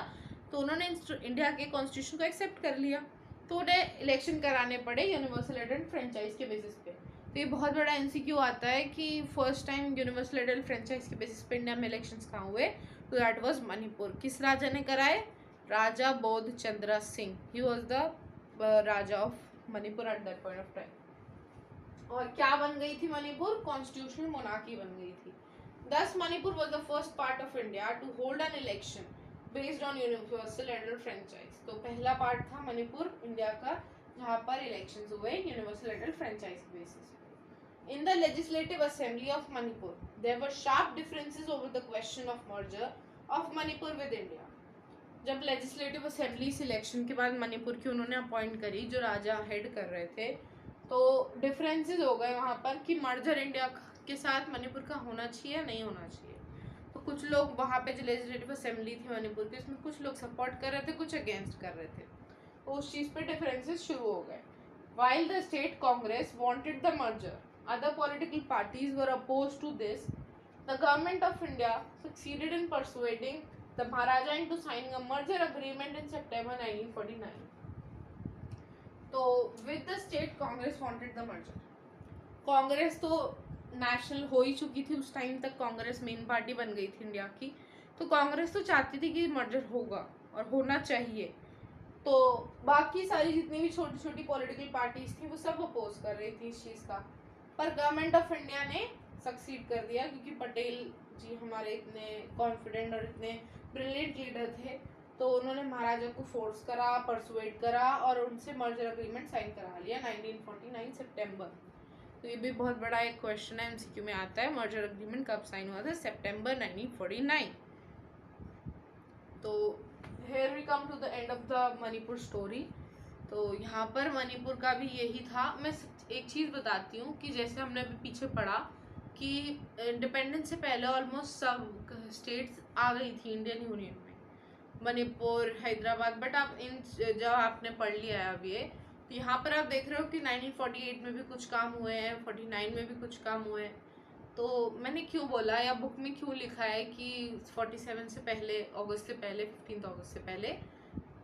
तो उन्होंने इंडिया के कॉन्स्टिट्यूशन को एक्सेप्ट कर लिया, तो उन्हें इलेक्शन कराने पड़े यूनिवर्सल एडल्ट फ्रेंचाइज के बेसिस पे। तो ये बहुत बड़ा एमसीक्यू आता है कि first time universal adult franchise के बेसिस पे इंडिया में इलेक्शंस कहाँ हुए, तो दैट वाज मणिपुर। किस राजा ने कराए? राजा बोध Chandra Singh. He was the Raja of Manipur eight that point of time. और क्या बन गई थी मणिपुर? कॉन्स्टिट्यूशनल मोनार्की बन गई थी। Thus Manipur was the first part of India to hold an election based on universal adult franchise. तो पहला पार्ट था मणिपुर इंडिया का जहाँ पर इलेक्शंस हुए यूनिवर्सल एडल्ट फ्रेंचाइज के बेसिस पे। In the Legislative Assembly of Manipur, there were sharp differences over the question of merger of Manipur with India. जब लेजिस्लेटिव असेंबली इलेक्शन के बाद मणिपुर की उन्होंने अपॉइंट करी, जो राजा हेड कर रहे थे, तो डिफरेंसेस हो गए वहाँ पर कि मर्जर इंडिया के साथ मणिपुर का होना चाहिए या नहीं होना चाहिए। तो कुछ लोग वहाँ पे जो लेजिस्लेटिव असेंबली थी मणिपुर की, उसमें कुछ लोग सपोर्ट कर रहे थे, कुछ अगेंस्ट कर रहे थे। तो उस चीज़ पे डिफरेंसेस शुरू हो गए। While the state Congress wanted the merger, other political parties were opposed to this. The government of India succeeded in persuading the Maharaja into signing a merger agreement in September 1949. तो with the state Congress wanted the merger. Congress तो national हो ही चुकी थी उस time तक, Congress main party बन गई थी इंडिया की। तो कांग्रेस तो चाहती थी कि मर्जर होगा और होना चाहिए। तो बाकी सारी जितनी भी छोटी छोटी पॉलिटिकल पार्टीज थी वो सब अपोज कर रही थी इस चीज़ का। पर गवर्नमेंट ऑफ इंडिया ने सक्सीड कर दिया, क्योंकि पटेल जी हमारे इतने कॉन्फिडेंट और इतने ब्रिलियंट लीडर थे। तो उन्होंने महाराजा को फोर्स करा, परसुएड करा और उनसे मर्जर अग्रीमेंट साइन करा लिया 1949 सितंबर। तो ये भी बहुत बड़ा एक क्वेश्चन है, एमसीक्यू में आता है, मर्जर अग्रीमेंट कब साइन हुआ था? सितंबर 1949। तो here we come to the end of the Manipur story. तो यहाँ पर मणिपुर का भी यही था। मैं एक चीज़ बताती हूँ कि जैसे हमने अभी पीछे पढ़ा कि इंडिपेंडेंस से पहले ऑलमोस्ट सब स्टेट्स आ गई थी इंडियन यूनियन में, मणिपुर, हैदराबाद। बट अब इन जब आपने पढ़ लिया है अब ये, तो यहाँ पर आप देख रहे हो कि 1948 में भी कुछ काम हुए हैं, 49 में भी कुछ काम हुए हैं। तो मैंने क्यों बोला या बुक में क्यों लिखा है कि 47 से पहले, अगस्त से पहले, 15 अगस्त से पहले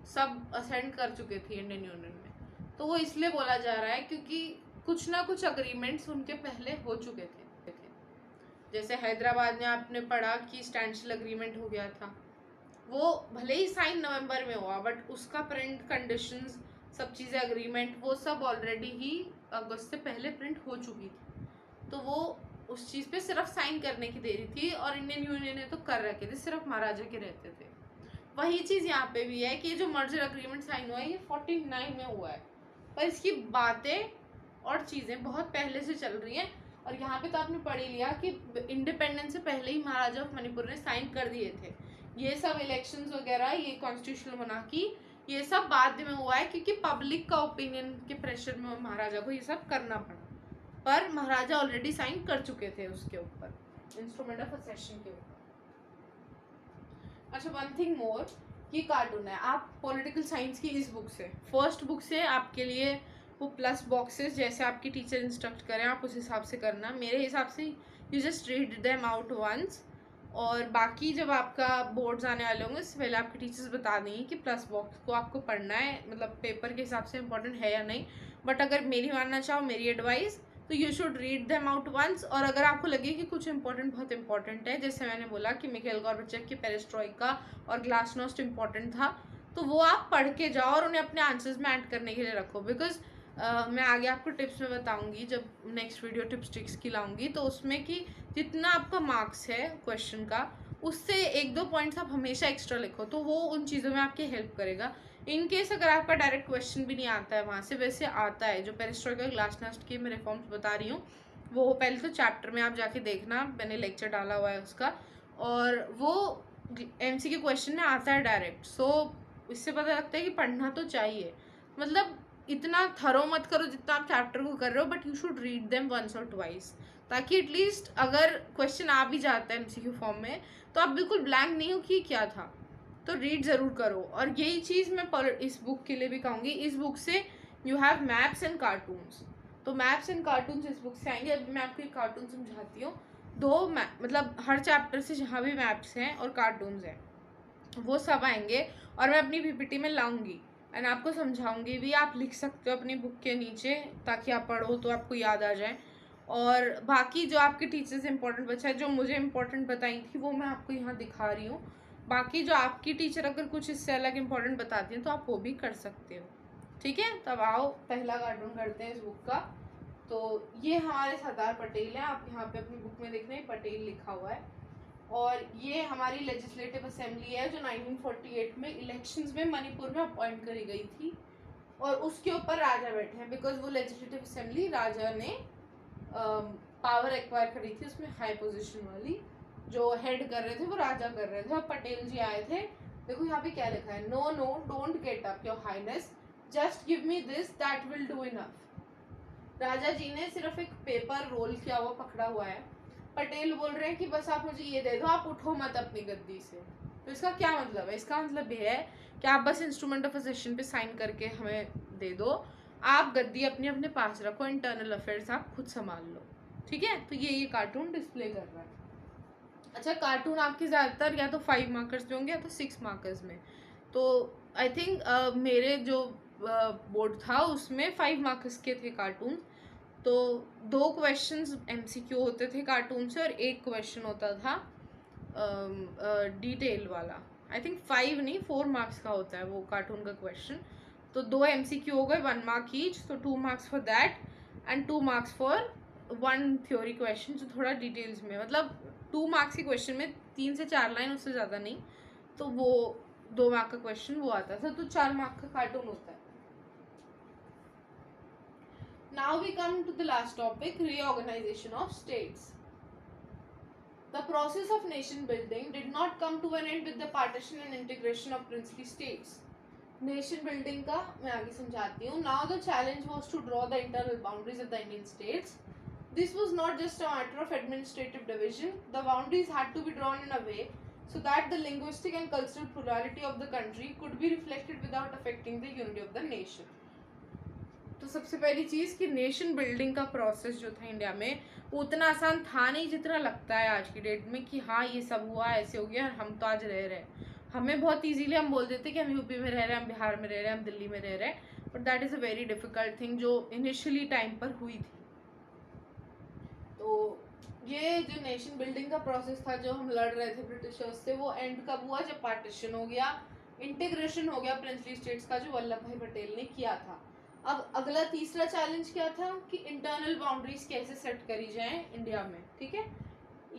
सब असेंड कर चुके थे इंडियन यूनियन में। तो वो इसलिए बोला जा रहा है क्योंकि कुछ ना कुछ अग्रीमेंट्स उनके पहले हो चुके थे। जैसे हैदराबाद में आपने पढ़ा कि स्टैंडस्टिल अग्रीमेंट हो गया था, वो भले ही साइन नवंबर में हुआ बट उसका प्रिंट कंडीशंस सब चीज़ें अग्रीमेंट वो सब ऑलरेडी ही अगस्त से पहले प्रिंट हो चुकी थी। तो वो उस चीज़ पे सिर्फ साइन करने की देरी थी और इंडियन यूनियन ने तो कर रखे थे, सिर्फ महाराजा के रहते थे। वही चीज़ यहाँ पे भी है कि जो मर्जर अग्रीमेंट साइन हुआ है ये 49 में हुआ है, पर इसकी बातें और चीज़ें बहुत पहले से चल रही हैं। और यहाँ पे तो आपने पढ़ ही लिया कि इंडिपेंडेंस से पहले ही महाराजा ऑफ मणिपुर ने साइन कर दिए थे। ये सब इलेक्शंस वगैरह, ये कॉन्स्टिट्यूशनल मोनार्की, ये सब बाद में हुआ है क्योंकि पब्लिक का ओपिनियन के प्रेशर में महाराजा को ये सब करना पड़ा। पर महाराजा ऑलरेडी साइन कर चुके थे उसके ऊपर, इंस्ट्रूमेंट ऑफ असेशन के ऊपर। अच्छा, वन थिंग मोर, ये कार्टून है। आप पॉलिटिकल साइंस की इस बुक से, फर्स्ट बुक से आपके लिए वो प्लस बॉक्सेस जैसे आपकी टीचर इंस्ट्रक्ट करें आप उस हिसाब से करना। मेरे हिसाब से you just read them out once, और बाकी जब आपका बोर्ड्स आने वाले होंगे उससे पहले आपके टीचर्स बता देंगे कि प्लस बॉक्स को आपको पढ़ना है, मतलब पेपर के हिसाब से इम्पोर्टेंट है या नहीं। बट अगर मेरी मानना चाहो, मेरी एडवाइस, तो you should read them out once. और अगर आपको लगे कि कुछ इंपॉर्टेंट बहुत इंपॉर्टेंट है, जैसे मैंने बोला कि मिखाइल गोर्बाचेव की पेरेस्ट्रोइका और ग्लासनोस्ट इंपॉर्टेंट था, तो वो आप पढ़ के जाओ और उन्हें अपने आंसर्स में ऐड करने के लिए रखो। बिकॉज मैं आगे आपको टिप्स में बताऊंगी, जब नेक्स्ट वीडियो टिप्स ट्रिक्स की लाऊंगी, तो उसमें कि जितना आपका मार्क्स है क्वेश्चन का, उससे 1-2 पॉइंट्स आप हमेशा एक्स्ट्रा लिखो, तो वो उन चीज़ों में आपकी हेल्प करेगा। इन केस अगर आपका डायरेक्ट क्वेश्चन भी नहीं आता है वहाँ से, वैसे आता है जो पेरिस्ट्रोइका ग्लासनोस्ट की मैं रिफॉर्म्स बता रही हूँ, वो पहले तो चैप्टर में आप जाके देखना, मैंने लेक्चर डाला हुआ है उसका, और वो MCQ क्वेश्चन में आता है डायरेक्ट। सो इससे पता लगता है कि पढ़ना तो चाहिए। मतलब इतना थरो मत करो जितना आप चैप्टर को कर रहे हो, but you should read them once और ट्वाइस, ताकि एटलीस्ट अगर क्वेश्चन आ भी जाता है MCQ फॉर्म में तो आप बिल्कुल ब्लैंक नहीं हो कि क्या था। तो रीड ज़रूर करो। और यही चीज़ मैं इस बुक के लिए भी कहूँगी, इस बुक से you have maps and cartoons. तो मैप्स एंड कार्टून्स इस बुक से आएंगे। अभी मैं आपको एक कार्टून समझाती हूँ। दो मतलब हर चैप्टर से जहाँ भी मैप्स हैं और कार्टून्स हैं वो सब आएंगे, और मैं अपनी PPT में लाऊंगी एंड आपको समझाऊंगी भी। आप लिख सकते हो अपनी बुक के नीचे ताकि आप पढ़ो तो आपको याद आ जाए। और बाकी जो आपके टीचर्स इंपॉर्टेंट बचा है, जो मुझे इंपॉर्टेंट बताई थी, वो मैं आपको यहाँ दिखा रही हूँ। बाकी जो आपकी टीचर अगर कुछ इससे अलग इंपॉर्टेंट बताती हैं तो आप वो भी कर सकते हो। ठीक है, तब आओ पहला कार्टून करते हैं इस बुक का। तो ये हमारे सरदार पटेल हैं, आप यहाँ पे अपनी बुक में देख रहे हैं पटेल लिखा हुआ है। और ये हमारी लेजिस्लेटिव असेंबली है जो 1948 में इलेक्शंस में मणिपुर में अपॉइंट करी गई थी, और उसके ऊपर राजा बैठे हैं। बिकॉज वो लेजिस्लेटिव असेंबली राजा ने पावर एक्वायर करी थी, उसमें हाई पोजीशन वाली जो हेड कर रहे थे वो राजा कर रहे थे, और पटेल जी आए थे। देखो यहाँ पे क्या लिखा है, no no don't get up your highness, just give me this that will do enough. Raja ji ने सिर्फ एक पेपर रोल किया हुआ पकड़ा हुआ है, पटेल बोल रहे हैं कि बस आप मुझे ये दे दो, आप उठो मत अपनी गद्दी से। तो इसका क्या मतलब है? इसका मतलब ये है कि आप बस इंस्ट्रूमेंट ऑफ असेशन पे साइन करके हमें दे दो, आप गद्दी अपने अपने पास रखो, इंटरनल अफेयर्स आप खुद संभाल लो। ठीक है, तो ये कार्टून डिस्प्ले कर रहा है। अच्छा, कार्टून आपके ज़्यादातर या तो 5 मार्कर्स में होंगे या तो 6 मार्कर्स में। तो आई थिंक मेरे जो बोर्ड था उसमें 5 मार्कर्स के थे कार्टून। तो 2 क्वेश्चंस एमसीक्यू होते थे कार्टून से और 1 क्वेश्चन होता था डिटेल वाला। आई थिंक 5 नहीं 4 मार्क्स का होता है वो कार्टून का क्वेश्चन। तो 2 एमसीक्यू हो गए, 1 मार्क ईच, तो 2 marks for that and 2 marks for 1 theory question जो थोड़ा डिटेल्स में, मतलब 2 मार्क्स के क्वेश्चन में 3 से 4 लाइन, उससे ज़्यादा नहीं। तो वो 2 मार्क का क्वेश्चन वो आता था, तो 4 मार्क का कार्टून होता है। Now we come to the last topic, reorganization of states. The process of nation building did not come to an end with the partition and integration of princely states. Nation building का मैं आगे समझाती हूँ. Now the challenge was to draw the internal boundaries of the Indian states. This was not just a matter of administrative division. The boundaries had to be drawn in a way so that the linguistic and cultural plurality of the country could be reflected without affecting the unity of the nation. तो सबसे पहली चीज़ कि nation building का process जो था India में वो उतना आसान था नहीं जितना लगता है आज की डेट में कि हाँ ये सब हुआ, ऐसे हो गया, हम तो आज रह रहे हैं। हमें बहुत इजीली हम बोल देते कि हम यूपी में रह रहे हैं, हम बिहार में रह रहे हैं, हम दिल्ली में रह रहे हैं, but that is a very difficult thing जो इनिशियली टाइम पर हुई थी। तो ये जो नेशन बिल्डिंग का प्रोसेस था जो हम लड़ रहे थे ब्रिटिशर्स से, वो एंड कब हुआ? जब पार्टीशन हो गया, इंटीग्रेशन हो गया प्रिंसली स्टेट्स का, जो वल्लभ भाई पटेल ने किया था। अब अगला तीसरा चैलेंज क्या था कि इंटरनल बाउंड्रीज कैसे सेट करी जाए इंडिया में। ठीक है,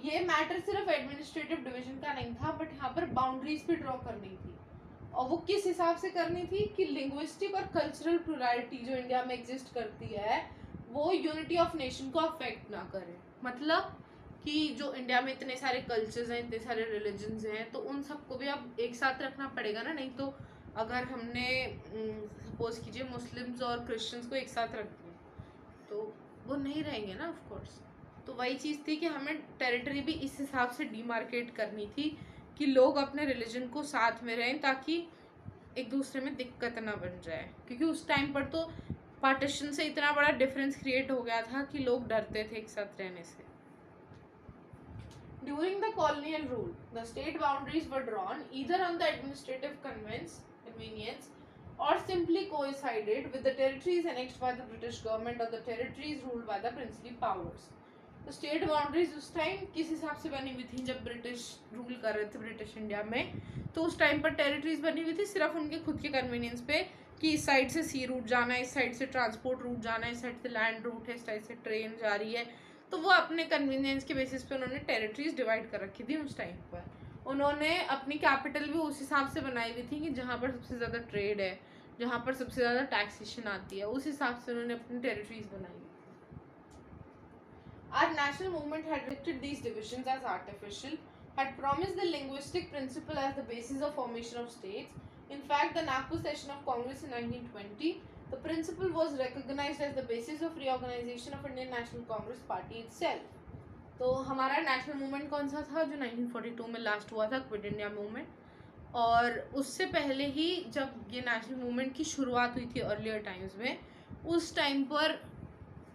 ये मैटर सिर्फ एडमिनिस्ट्रेटिव डिवीजन का नहीं था, बट यहाँ पर बाउंड्रीज भी ड्रॉ करनी थी। और वो किस हिसाब से करनी थी कि लिंग्विस्टिक और कल्चरल प्लुरैलिटी जो इंडिया में एग्जिस्ट करती है वो यूनिटी ऑफ नेशन को अफेक्ट ना करे। मतलब कि जो इंडिया में इतने सारे कल्चर्स हैं, इतने सारे रिलीजन्स हैं, तो उन सबको भी अब एक साथ रखना पड़ेगा ना। नहीं तो अगर हमने सपोज कीजिए मुस्लिम्स और क्रिश्चियंस को एक साथ रख दिया तो वो नहीं रहेंगे ना, ऑफ कोर्स। तो वही चीज़ थी कि हमें टेरिटरी भी इस हिसाब से डिमार्केट करनी थी कि लोग अपने रिलीजन को साथ में रहें ताकि एक दूसरे में दिक्कत ना बन जाए, क्योंकि उस टाइम पर तो पार्टीशन से इतना बड़ा डिफरेंस क्रिएट हो गया था कि लोग डरते थे एक साथ रहने से। During the colonial rule, the state boundaries were drawn either on the administrative convenience or simply coincided with the territories annexed by the British government or the territories ruled by the princely powers. तो state boundaries उस time किस हिसाब से बनी हुई थी? जब British rule कर रहे थे ब्रिटिश इंडिया में, तो उस टाइम पर टेरिटरीज बनी हुई थी सिर्फ उनके खुद के कन्वीनियंस पे कि इस साइड से सी रूट जाना है, इस साइड से ट्रांसपोर्ट रूट जाना है, इस साइड से लैंड रूट है, इस साइड से ट्रेन जा रही है। तो वो अपने कन्वीनियंस के बेसिस पे उन्होंने टेरिटरीज डिवाइड कर रखी थी। उस टाइम पर उन्होंने अपनी कैपिटल भी उस हिसाब से बनाई हुई थी कि जहाँ पर सबसे ज़्यादा ट्रेड है, जहाँ पर सबसे ज़्यादा टैक्सेशन आती है, उस हिसाब से उन्होंने अपनी टेरिटरीज बनाई। Our national movement had rejected these divisions as artificial, had promised the linguistic principle as the basis of formation of states. In fact, the Nagpur session of Congress in 1920, the principle was recognized as the basis of reorganization of Indian National Congress Party itself. तो हमारा national movement कौन सा था? जो 1942 में last हुआ था, quit India movement. और उससे पहले ही जब ये नेशनल मूवमेंट की शुरुआत हुई थी अर्लियर टाइम्स में, उस टाइम पर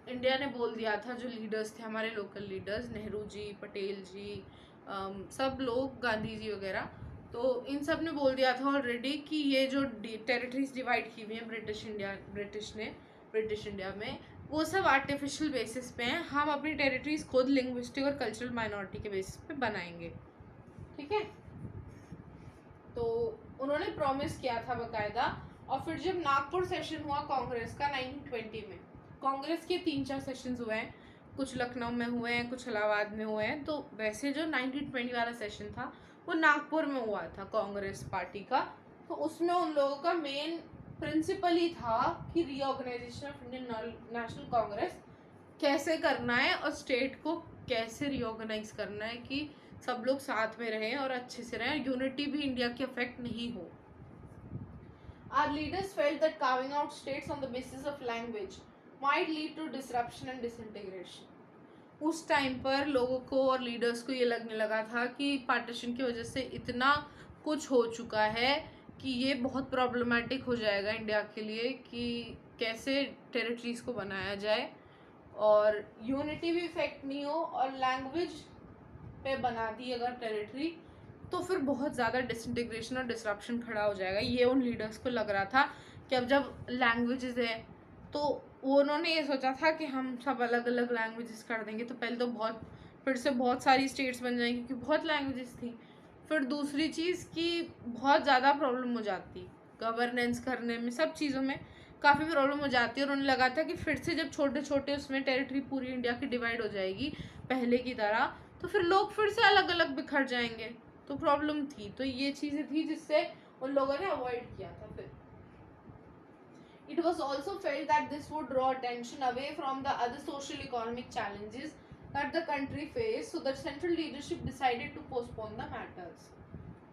इंडिया ने बोल दिया था, जो लीडर्स थे हमारे लोकल लीडर्स, नेहरू जी, पटेल जी, सब लोग, गांधी जी वगैरह, तो इन सब ने बोल दिया था ऑलरेडी कि ये जो टेरिटरीज डिवाइड की हुई हैं ब्रिटिश इंडिया में, वो सब आर्टिफिशियल बेसिस पे हैं। हम अपनी टेरिटरीज खुद लिंग्विस्टिक और कल्चरल माइनॉरिटी के बेसिस पे बनाएंगे। ठीक है, तो उन्होंने प्रॉमिस किया था बकायदा। और फिर जब नागपुर सेशन हुआ कांग्रेस का 1920 में, कांग्रेस के 3-4 सेशंस हुए हैं, कुछ लखनऊ में हुए हैं, कुछ इलाहाबाद में हुए हैं। तो वैसे जो 1920 वाला सेशन था वो नागपुर में हुआ था कांग्रेस पार्टी का। तो उसमें उन लोगों का मेन प्रिंसिपल ही था कि रीऑर्गेनाइजेशन ऑफ इंडियन नेशनल कांग्रेस कैसे करना है और स्टेट को कैसे रीऑर्गेनाइज करना है कि सब लोग साथ में रहें और अच्छे से रहें, यूनिटी भी इंडिया की अफेक्ट नहीं हो। Our leaders felt that carving out states on the basis of language might lead to disruption and disintegration. उस टाइम पर लोगों को और लीडर्स को ये लगने लगा था कि पार्टीशन की वजह से इतना कुछ हो चुका है कि ये बहुत प्रॉब्लमेटिक हो जाएगा इंडिया के लिए कि कैसे टेरिटरीज को बनाया जाए और यूनिटी भी इफेक्ट नहीं हो, और लैंग्वेज पे बना दी अगर टेरिटरी तो फिर बहुत ज़्यादा डिसइंटीग्रेशन और डिसरप्शन खड़ा हो जाएगा। ये उन लीडर्स को लग रहा था कि अब जब लैंग्वेजेस है तो उन्होंने ये सोचा था कि हम सब अलग अलग लैंग्वेजेस कर देंगे, तो पहले तो फिर से बहुत सारी स्टेट्स बन जाएंगी क्योंकि बहुत लैंग्वेजेस थी। फिर दूसरी चीज़ कि बहुत ज़्यादा प्रॉब्लम हो जाती गवर्नेंस करने में, सब चीज़ों में काफ़ी प्रॉब्लम हो जाती है। और उन्हें लगा था कि फिर से जब छोटे छोटे उसमें टेरिटरी पूरी इंडिया की डिवाइड हो जाएगी पहले की तरह, तो फिर लोग फिर से अलग अलग बिखर जाएंगे, तो प्रॉब्लम थी। तो ये चीज़ें थी जिससे उन लोगों ने अवॉइड किया था। फिर it was also felt that this would draw attention away from the other social economic challenges that the country faced, so the central leadership decided to postpone the matters.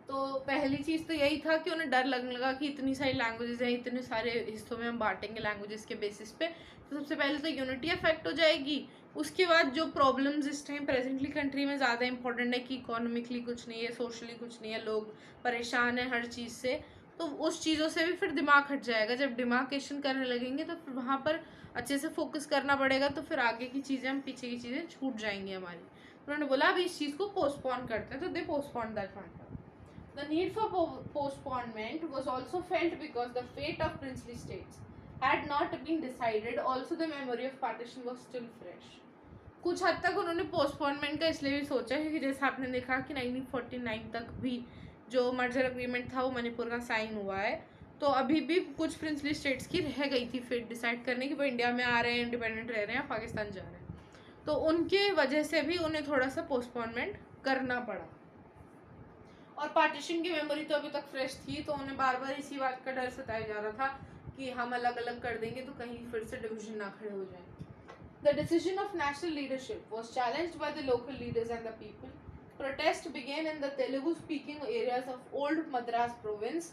तो पहली चीज़ तो यही था कि उन्हें डर लगने लगा कि इतनी सारी लैंग्वेजेस हैं, इतने सारे हिस्सों में हम बांटेंगे लैंग्वेजेस के बेसिस पे, तो सबसे पहले तो यूनिटी अफेक्ट हो जाएगी। उसके बाद जो प्रॉब्लम्स इस टाइम प्रेजेंटली कंट्री में ज़्यादा इंपॉर्टेंट है कि इकोनॉमिकली कुछ नहीं है, सोशली कुछ नहीं है, लोग परेशान हैं हर चीज़ से, तो उस चीज़ों से भी फिर दिमाग हट जाएगा। जब डिमार्केशन करने लगेंगे तो फिर वहाँ पर अच्छे से फोकस करना पड़ेगा, तो फिर आगे की चीज़ें, हम पीछे की चीज़ें छूट जाएंगी हमारी। उन्होंने बोला अभी इस चीज़ को पोस्टपोन करते हैं, तो they postpone that matter. The need for postponement was also felt because the fate of princely states had not been decided. Also, the memory of partition was still fresh. कुछ हद तक उन्होंने पोस्टपोनमेंट का इसलिए भी सोचा क्योंकि जैसे आपने देखा कि 1949 तक भी जो मर्जर अग्रीमेंट था वो मणिपुर का साइन हुआ है, तो अभी भी कुछ प्रिंसली स्टेट्स की रह गई थी फिर डिसाइड करने की वो इंडिया में आ रहे हैं, इंडिपेंडेंट रह रहे हैं, पाकिस्तान जा रहे हैं, तो उनके वजह से भी उन्हें थोड़ा सा पोस्टपोनमेंट करना पड़ा। और पार्टीशन की मेमोरी तो अभी तक फ्रेश थी, तो उन्हें बार बार इसी बात का डर सताया जा रहा था कि हम अलग अलग कर देंगे तो कहीं फिर से डिवीजन ना खड़े हो जाए। The decision of national leadership was challenged by the local leaders and the people. Protests began in the Telugu-speaking areas of Old Madras province,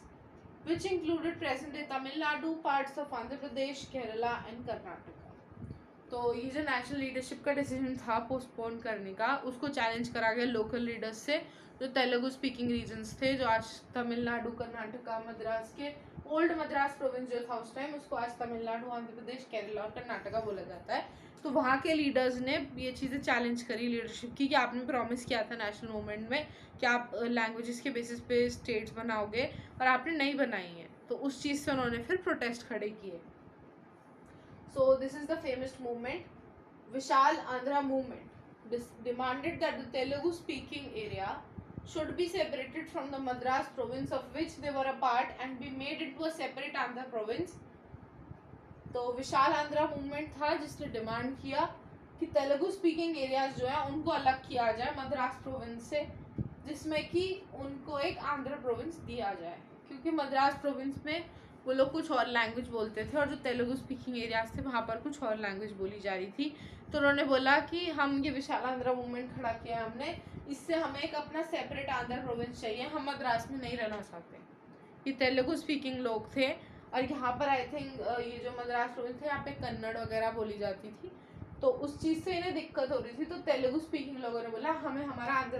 which included present-day Tamil Nadu, parts of Andhra Pradesh, Kerala and Karnataka. तो ये जो national leadership का decision था postpone करने का, उसको challenge करा गया लोकल लीडर्स से, जो तेलुगु स्पीकिंग रीजन्स थे, जो आज तमिलनाडु, कर्नाटका, मद्रास के ओल्ड मद्रास प्रोविंस जो था उस टाइम, उसको आज तमिलनाडु, आंध्र प्रदेश, केरला और कर्नाटका बोला जाता है। तो वहाँ के लीडर्स ने ये चीज़ें चैलेंज करी लीडरशिप की कि आपने प्रॉमिस किया था नेशनल मूवमेंट में कि आप लैंग्वेजेस के बेसिस पे स्टेट्स बनाओगे और आपने नहीं बनाई है, तो उस चीज़ से उन्होंने फिर प्रोटेस्ट खड़े किए। So this is the famous movement, Vishal Andhra movement. This demanded that the Telugu speaking area should be separated from the Madras province of which they were a part and be made into a separate Andhra province. तो विशाल Andhra movement था जिसने demand किया कि Telugu speaking areas जो है उनको अलग किया जाए मद्रास प्रोविंस से, जिसमें कि उनको एक आंध्र प्रोविंस दिया जाए, क्योंकि मद्रास प्रोविंस में वो लोग कुछ और लैंग्वेज बोलते थे और जो तेलुगु स्पीकिंग एरियाज थे वहाँ पर कुछ और लैंग्वेज बोली जा रही थी। तो उन्होंने बोला कि हम ये विशाल आंध्रा मूवमेंट खड़ा किया हमने, इससे हमें एक अपना सेपरेट आंध्र प्रोविंस चाहिए, हम मद्रास में नहीं रहना चाहते। ये तेलुगु स्पीकिंग लोग थे और यहाँ पर आई थिंक ये जो मद्रास प्रोविंस थे यहाँ पे कन्नड़ वगैरह बोली जाती थी, तो उस चीज़ से इन्हें दिक्कत हो रही थी। तो तेलुगु स्पीकिंग लोगों ने बोला हमें हमारा आंध्र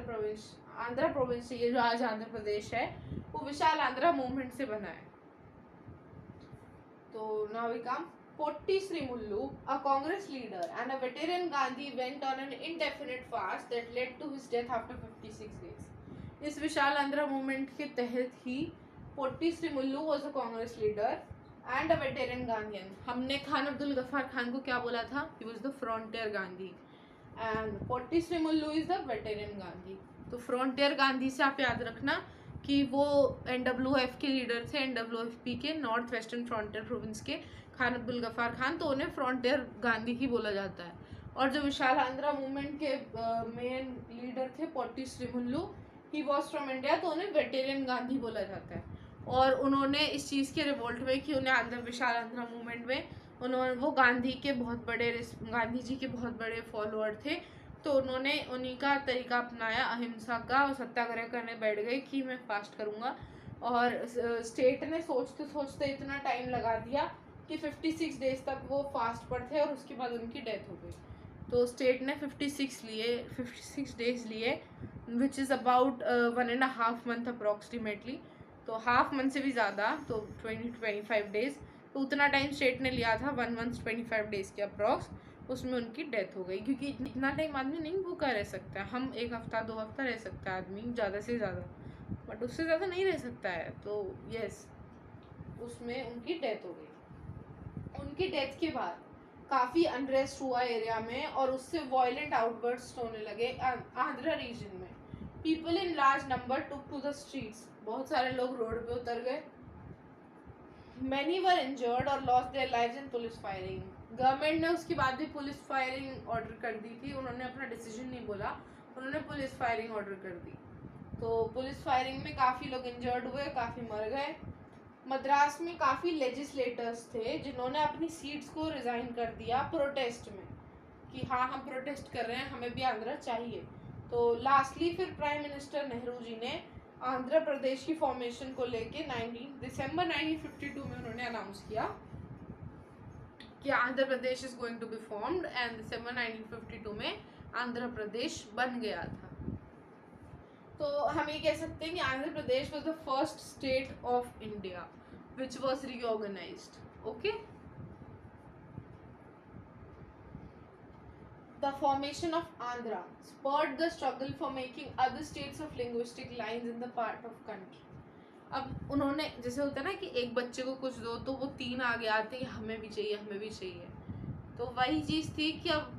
प्रोविंस चाहिए, जो आज आंध्र प्रदेश है, वो विशाल आंध्रा मूवमेंट से बना है। तो now we come. Potti Srimullu, a Congress leader and a veteran Gandhi, went on an indefinite fast that led to his death after 56 days. इस विशाल आंध्रा मूवमेंट के तहत ही potty श्रीमुल्लू was a Congress leader and a veteran Gandhian. हमने खान अब्दुल गफ्फार खान को क्या बोला था? He was the frontier Gandhi. And Potti Sriramulu is the veteran Gandhi. तो frontier Gandhi से आप याद रखना कि वो NWF के लीडर थे, NWFP के नॉर्थ वेस्टर्न फ्रंटियर प्रोविंस के खान अब्दुल गफ्फार खान, तो उन्हें फ्रंटियर गांधी ही बोला जाता है। और जो विशाल आंध्रा मूवमेंट के मेन लीडर थे Potti Sriramulu, he was from India, तो उन्हें वेटेरियन गांधी बोला जाता है। और उन्होंने इस चीज़ के रिवोल्ट में कि उन्हें विशाल आंध्रा मूवमेंट में वो गांधी जी के बहुत बड़े फॉलोअर थे, तो उन्होंने उन्हीं का तरीका अपनाया अहिंसा का, और सत्याग्रह करने बैठ गए कि मैं फास्ट करूँगा। और स्टेट ने सोचते सोचते इतना टाइम लगा दिया कि 56 डेज तक वो फास्ट पर थे और उसके बाद उनकी डेथ हो गई। तो स्टेट ने 56 डेज लिए which is about 1.5 month approximately, तो हाफ मंथ से भी ज़्यादा, तो 25 डेज, तो उतना टाइम स्टेट ने लिया था 1 मंथ 25 डेज के अप्रॉक्स, उसमें उनकी डेथ हो गई। क्योंकि इतना टाइम आदमी नहीं भूखा रह सकता है, हम 1 हफ्ता 2 हफ्ता रह सकता है आदमी ज़्यादा से ज़्यादा, बट उससे ज़्यादा नहीं रह सकता है। तो यस, उसमें उनकी डेथ हो गई। उनकी डेथ के बाद काफ़ी अनरेस्ट हुआ एरिया में और उससे वॉयलेंट आउटबर्स्ट होने लगे आंध्रा रीजन में। People in large number took to the streets, बहुत सारे लोग रोड पे उतर गए। मैनी वर इंजर्ड और lost their lives in police firing. Government ने उसके बाद भी पुलिस फायरिंग ऑर्डर कर दी थी, उन्होंने अपना डिसीजन नहीं बोला, उन्होंने पुलिस फायरिंग ऑर्डर कर दी। तो पुलिस फायरिंग में काफ़ी लोग इंजर्ड हुए, काफ़ी मर गए। मद्रास में काफ़ी लेजिस्लेटर्स थे जिन्होंने अपनी सीट्स को रिज़ाइन कर दिया प्रोटेस्ट में, कि हाँ हम प्रोटेस्ट कर रहे हैं, हमें भी आंध्रा चाहिए। तो लास्टली फिर प्राइम मिनिस्टर नेहरू जी ने आंध्र प्रदेश की फॉर्मेशन को लेके दिसंबर 1952 में उन्होंने अनाउंस किया कि Andhra Pradesh is going to be formed, and December 1952 में आंध्र प्रदेश बन गया था। तो हम ये कह सकते हैं कि Andhra Pradesh was the first state of India which was reorganised. Okay, the formation of Andhra spurred the struggle for making other states of linguistic lines in the part of country. अब उन्होंने, जैसे होता है ना कि एक बच्चे को कुछ दो तो वो 3 आगे आते हैं, हमें भी चाहिए, हमें भी चाहिए। तो वही चीज़ थी कि अब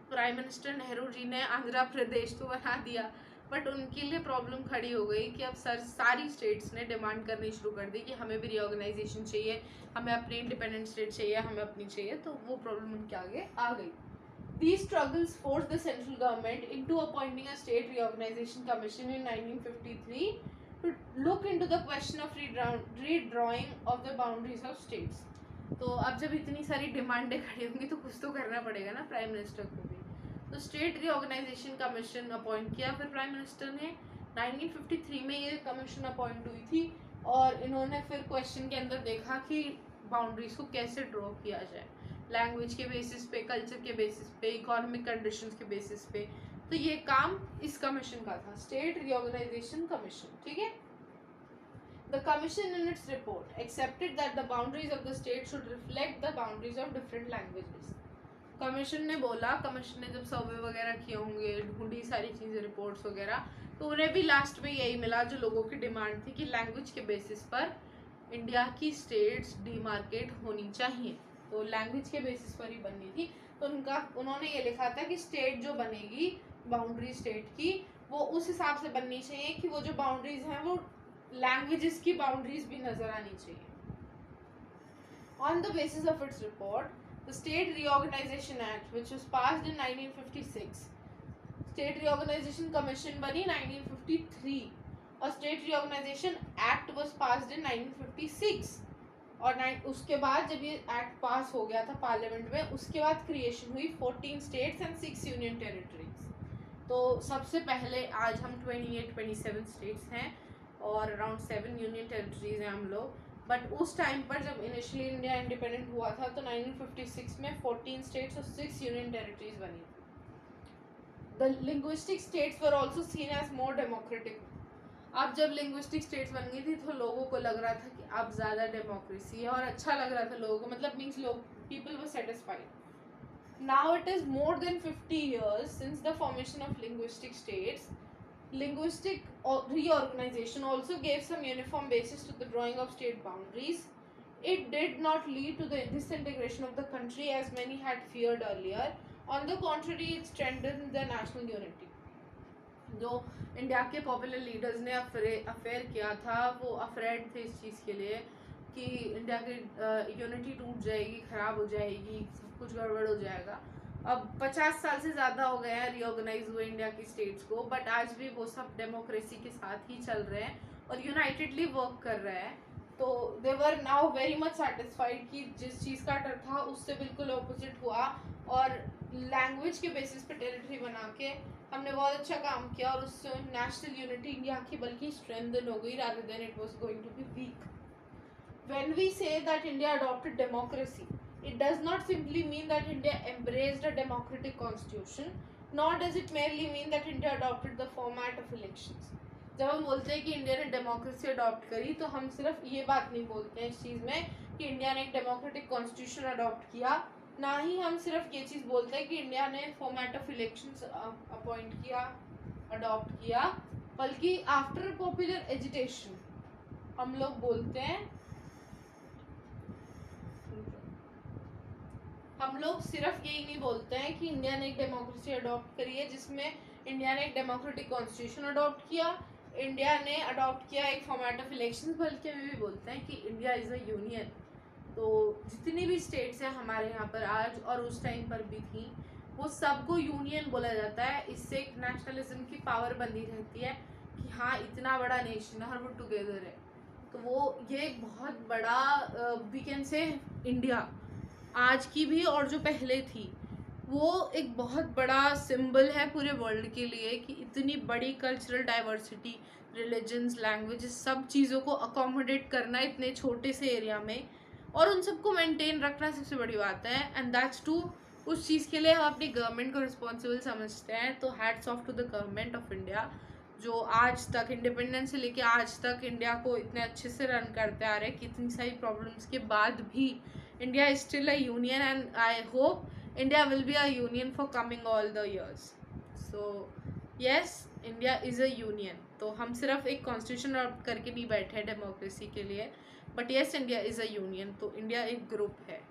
प्राइम मिनिस्टर नेहरू जी ने आंध्र प्रदेश तो बना दिया, बट उनके लिए प्रॉब्लम खड़ी हो गई कि अब सारी स्टेट्स ने डिमांड करनी शुरू कर दी कि हमें भी रीऑर्गेनाइजेशन चाहिए, हमें अपनी इंडिपेंडेंट स्टेट चाहिए, हमें अपनी चाहिए। तो वो प्रॉब्लम उनके आगे आ गई। These struggles forced the central government into appointing a state reorganization commission in 1953 to look into the question of redrawing of the boundaries of states. तो अब जब इतनी सारी डिमांडें खड़ी होंगी तो कुछ तो करना पड़ेगा ना प्राइम मिनिस्टर को भी। तो स्टेट रीऑर्गेनाइजेशन कमीशन अपॉइंट किया फिर प्राइम मिनिस्टर ने। 1953 में ये कमीशन अपॉइंट हुई थी और इन्होंने फिर क्वेश्चन के अंदर देखा कि बाउंड्रीज को कैसे ड्रॉ किया जाए, लैंग्वेज के बेसिस पे, कल्चर के बेसिस पे, इकोनॉमिक कंडीशंस के बेसिस पे। तो ये काम इस कमीशन का था, स्टेट रीऑर्गेनाइजेशन कमीशन। ठीक है, the commission in its report accepted that the boundaries of the state should reflect the boundaries of different languages. Commission ने बोला, कमीशन ने जब सर्वे वगैरह किए होंगे, ढूंढी सारी चीज़ें, रिपोर्ट्स वगैरह, तो उन्हें भी लास्ट में यही मिला जो लोगों की डिमांड थी कि लैंग्वेज के बेसिस पर इंडिया की स्टेट्स डिमार्केट होनी चाहिए। तो लैंग्वेज के बेसिस पर ही बननी थी। तो उन्होंने ये लिखा था कि स्टेट जो बनेगी, बाउंड्री स्टेट की, वो उस हिसाब से बननी चाहिए कि वो जो बाउंड्रीज हैं वो लैंग्वेजेस की बाउंड्रीज भी नजर आनी चाहिए। On the basis of its report, the State Reorganization Act, which was passed in 1956, State Reorganization Commission बनी 1953 और State Reorganization Act was passed in 1956 और उसके बाद जब ये एक्ट पास हो गया था पार्लियामेंट में, उसके बाद क्रिएशन हुई 14 स्टेट्स एंड 6 यूनियन टेरिटरीज। तो सबसे पहले आज हम 27 स्टेट्स हैं और अराउंड 7 यूनियन टेरिटरीज हैं हम लोग। बट उस टाइम पर जब इनिशियली इंडिया इंडिपेंडेंट हुआ था तो 1956 में 14 स्टेट्स और 6 यूनियन टेरिटरीज बनी थी। The linguistic states were also seen as more democratic. अब जब लिंग्विस्टिक स्टेट्स बन गई थी तो लोगों को लग रहा था कि अब ज़्यादा डेमोक्रेसी है और अच्छा लग रहा था लोगों को, मतलब मीन्स लोग, people were satisfied. Now it is more than 50 years since the formation of linguistic states. Linguistic reorganization also gave some uniform basis to the drawing of state boundaries. It did not lead to the disintegration of the country as many had feared earlier. On the contrary, it strengthened the national unity. जो India के popular leaders ने affair किया था वो afraid थे इस चीज़ के लिए कि इंडिया की यूनिटी टूट जाएगी, ख़राब हो जाएगी, सब कुछ गड़बड़ हो जाएगा। अब 50 साल से ज़्यादा हो गए हैं रीऑर्गेनाइज हुए इंडिया की स्टेट्स को, बट आज भी वो सब डेमोक्रेसी के साथ ही चल रहे हैं और यूनाइटेडली वर्क कर रहे हैं। तो they were now very much satisfied कि जिस चीज़ का डर था उससे बिल्कुल ऑपोजिट हुआ और लैंग्वेज के बेसिस पे टेरिटरी बना के हमने बहुत अच्छा काम किया और उससे नेशनल यूनिटी इंडिया की बल्कि स्ट्रेंथन हो गई rather than it was going to be weak. when we say that India adopted democracy, it does not simply mean that India embraced a democratic constitution, nor does it merely mean that India adopted the format of elections. जब हम बोलते हैं कि India ने democracy adopt करी तो हम सिर्फ ये बात नहीं बोलते हैं इस चीज़ में कि इंडिया ने एक डेमोक्रेटिक कॉन्स्टिट्यूशन अडॉप्ट किया, ना ही हम सिर्फ ये चीज़ बोलते हैं कि इंडिया ने फॉर्मेट ऑफ इलेक्शंस अपॉइंट किया, अडॉप्ट किया, बल्कि आफ्टर पॉपुलर एजिटेशन हम लोग बोलते हैं, हम लोग सिर्फ यही नहीं बोलते हैं कि इंडिया ने एक डेमोक्रेसी अडॉप्ट करी है जिसमें इंडिया ने एक डेमोक्रेटिक कॉन्स्टिट्यूशन अडॉप्ट किया, इंडिया ने अडॉप्ट किया एक फॉर्मेट ऑफ इलेक्शंस, बल्कि हम भी बोलते हैं कि इंडिया इज़ अ यूनियन। तो जितनी भी स्टेट्स हैं हमारे यहाँ पर आज और उस टाइम पर भी थी, वो सबको यूनियन बोला जाता है। इससे एक नेशनलिज्म की पावर बनी रहती है कि हाँ इतना बड़ा नेशन है और वो टुगेदर है। तो वो ये एक बहुत बड़ा वी कैन से इंडिया आज की भी और जो पहले थी वो एक बहुत बड़ा सिंबल है पूरे वर्ल्ड के लिए कि इतनी बड़ी कल्चरल डाइवर्सिटी, रिलीजन्स, लैंग्वेजेस, सब चीज़ों को अकोमोडेट करना इतने छोटे से एरिया में और उन सबको मेंटेन रखना सबसे बड़ी बात है। एंड दैट्स टू उस चीज़ के लिए हम अपनी गवर्नमेंट को रिस्पॉन्सिबल समझते हैं। तो hats off to the government of India जो आज तक इंडिपेंडेंस से लेके आज तक इंडिया को इतने अच्छे से रन करते आ रहे हैं कि इतनी सारी प्रॉब्लम्स के बाद भी India is still a union and I hope India will be a union for coming all the years. So yes, India is a union. तो हम सिर्फ एक कॉन्स्टिट्यूशन अडॉप्ट करके नहीं बैठे हैं डेमोक्रेसी के लिए, but yes India is a union. तो इंडिया एक ग्रुप है।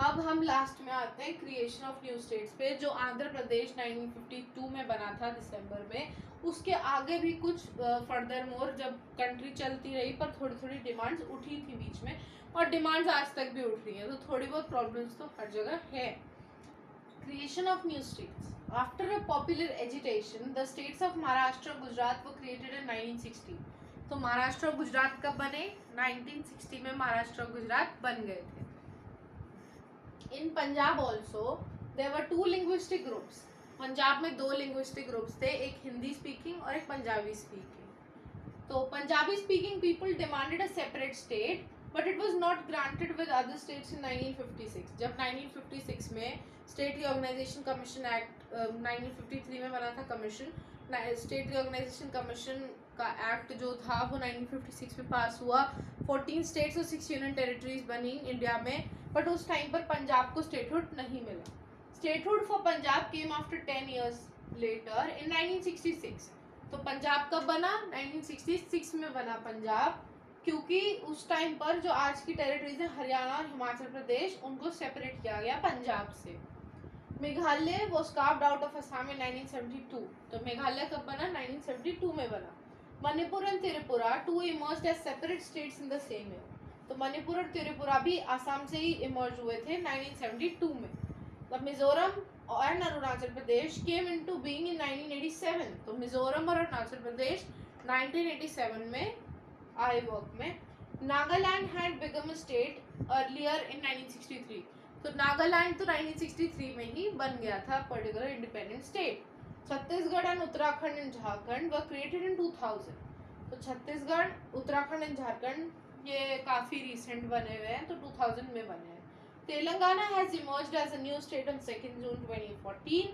अब हम लास्ट में आते हैं क्रिएशन ऑफ न्यू स्टेट्स पे, जो आंध्र प्रदेश 1952 में बना था दिसंबर में। उसके आगे भी कुछ फर्दर मोर जब कंट्री चलती रही पर थोड़ी थोड़ी डिमांड्स उठी थी बीच में, और डिमांड्स आज तक भी उठ रही हैं। तो थोड़ी बहुत प्रॉब्लम्स तो हर जगह है। Creation of new states after a popular agitation the states of Maharashtra और गुजरात वो क्रिएटेड इन 1960। तो महाराष्ट्र और गुजरात कब बने? 1960 में महाराष्ट्र और गुजरात बन गए थे। In Punjab also there were two linguistic groups. Punjab में दो लिंग्विस्टिक ग्रुप्स थे, एक हिंदी स्पीकिंग और एक पंजाबी स्पीकिंग। तो Punjabi speaking people demanded a separate state but it was not granted with other states in 1956। जब 1956 में स्टेट रिऑर्गेनाइजेशन कमीशन एक्ट 1953 में बना था कमीशन, स्टेट रिऑर्गेनाइजेशन कमीशन का एक्ट जो था वो 1956 में पास हुआ। 14 स्टेट्स और 6 यूनियन टेरिटरीज बनी इंडिया में, बट उस टाइम पर पंजाब को स्टेटहुड नहीं मिला। Statehood for Punjab came after 10 years later in 1966। तो पंजाब कब बना? 1966 में बना पंजाब, क्योंकि उस टाइम पर जो आज की टेरिटरीज हैं हरियाणा और हिमाचल प्रदेश, उनको सेपरेट किया गया पंजाब से। Meghalaya was carved out of Assam in 1972। तो मेघालय कब बना? 1972 में बना। Manipur and Tripura too emerged as separate states in the same year. तो मणिपुर और त्रिपुरा भी असम से ही इमर्ज हुए थे 1972 में। The Mizoram and Arunachal Pradesh came into being in 1987। तो मिजोरम और अरुणाचल प्रदेश 1987 में आए वर्क में। Nagaland had become a state earlier in 1963। तो नागालैंड तो 1963 में ही बन गया था particular independent state. Chhattisgarh and Uttarakhand and Jharkhand were created in 2000। तो छत्तीसगढ़, उत्तराखंड एंड झारखंड ये काफ़ी रिसेंट बने हुए हैं, तो 2000 में बने हैं। Telangana has emerged as a new state on 2 June 2014।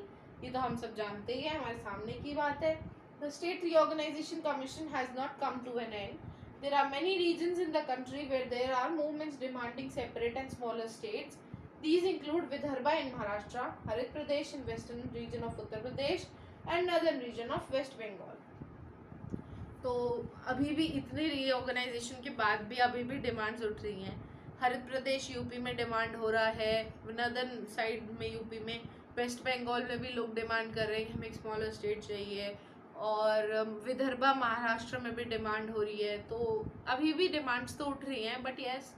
ये तो हम सब जानते ही हैं, हमारे सामने की बात है। The state reorganisation commission has not come to an end. There are many regions in the country where there are movements demanding separate and smaller states. These include Vidarbha in Maharashtra, Harit Pradesh in western region of Uttar Pradesh, and northern region of West Bengal. तो अभी भी इतनी reorganisation के बाद भी अभी भी demands उठ रही हैं। हरित प्रदेश यूपी में डिमांड हो रहा है, नॉर्दर्न साइड में यूपी में, वेस्ट बंगाल में भी लोग डिमांड कर रहे हैं कि हमें एक स्मॉलर स्टेट चाहिए, और विदर्भा महाराष्ट्र में भी डिमांड हो रही है। तो अभी भी डिमांड्स तो उठ रही हैं, बट यस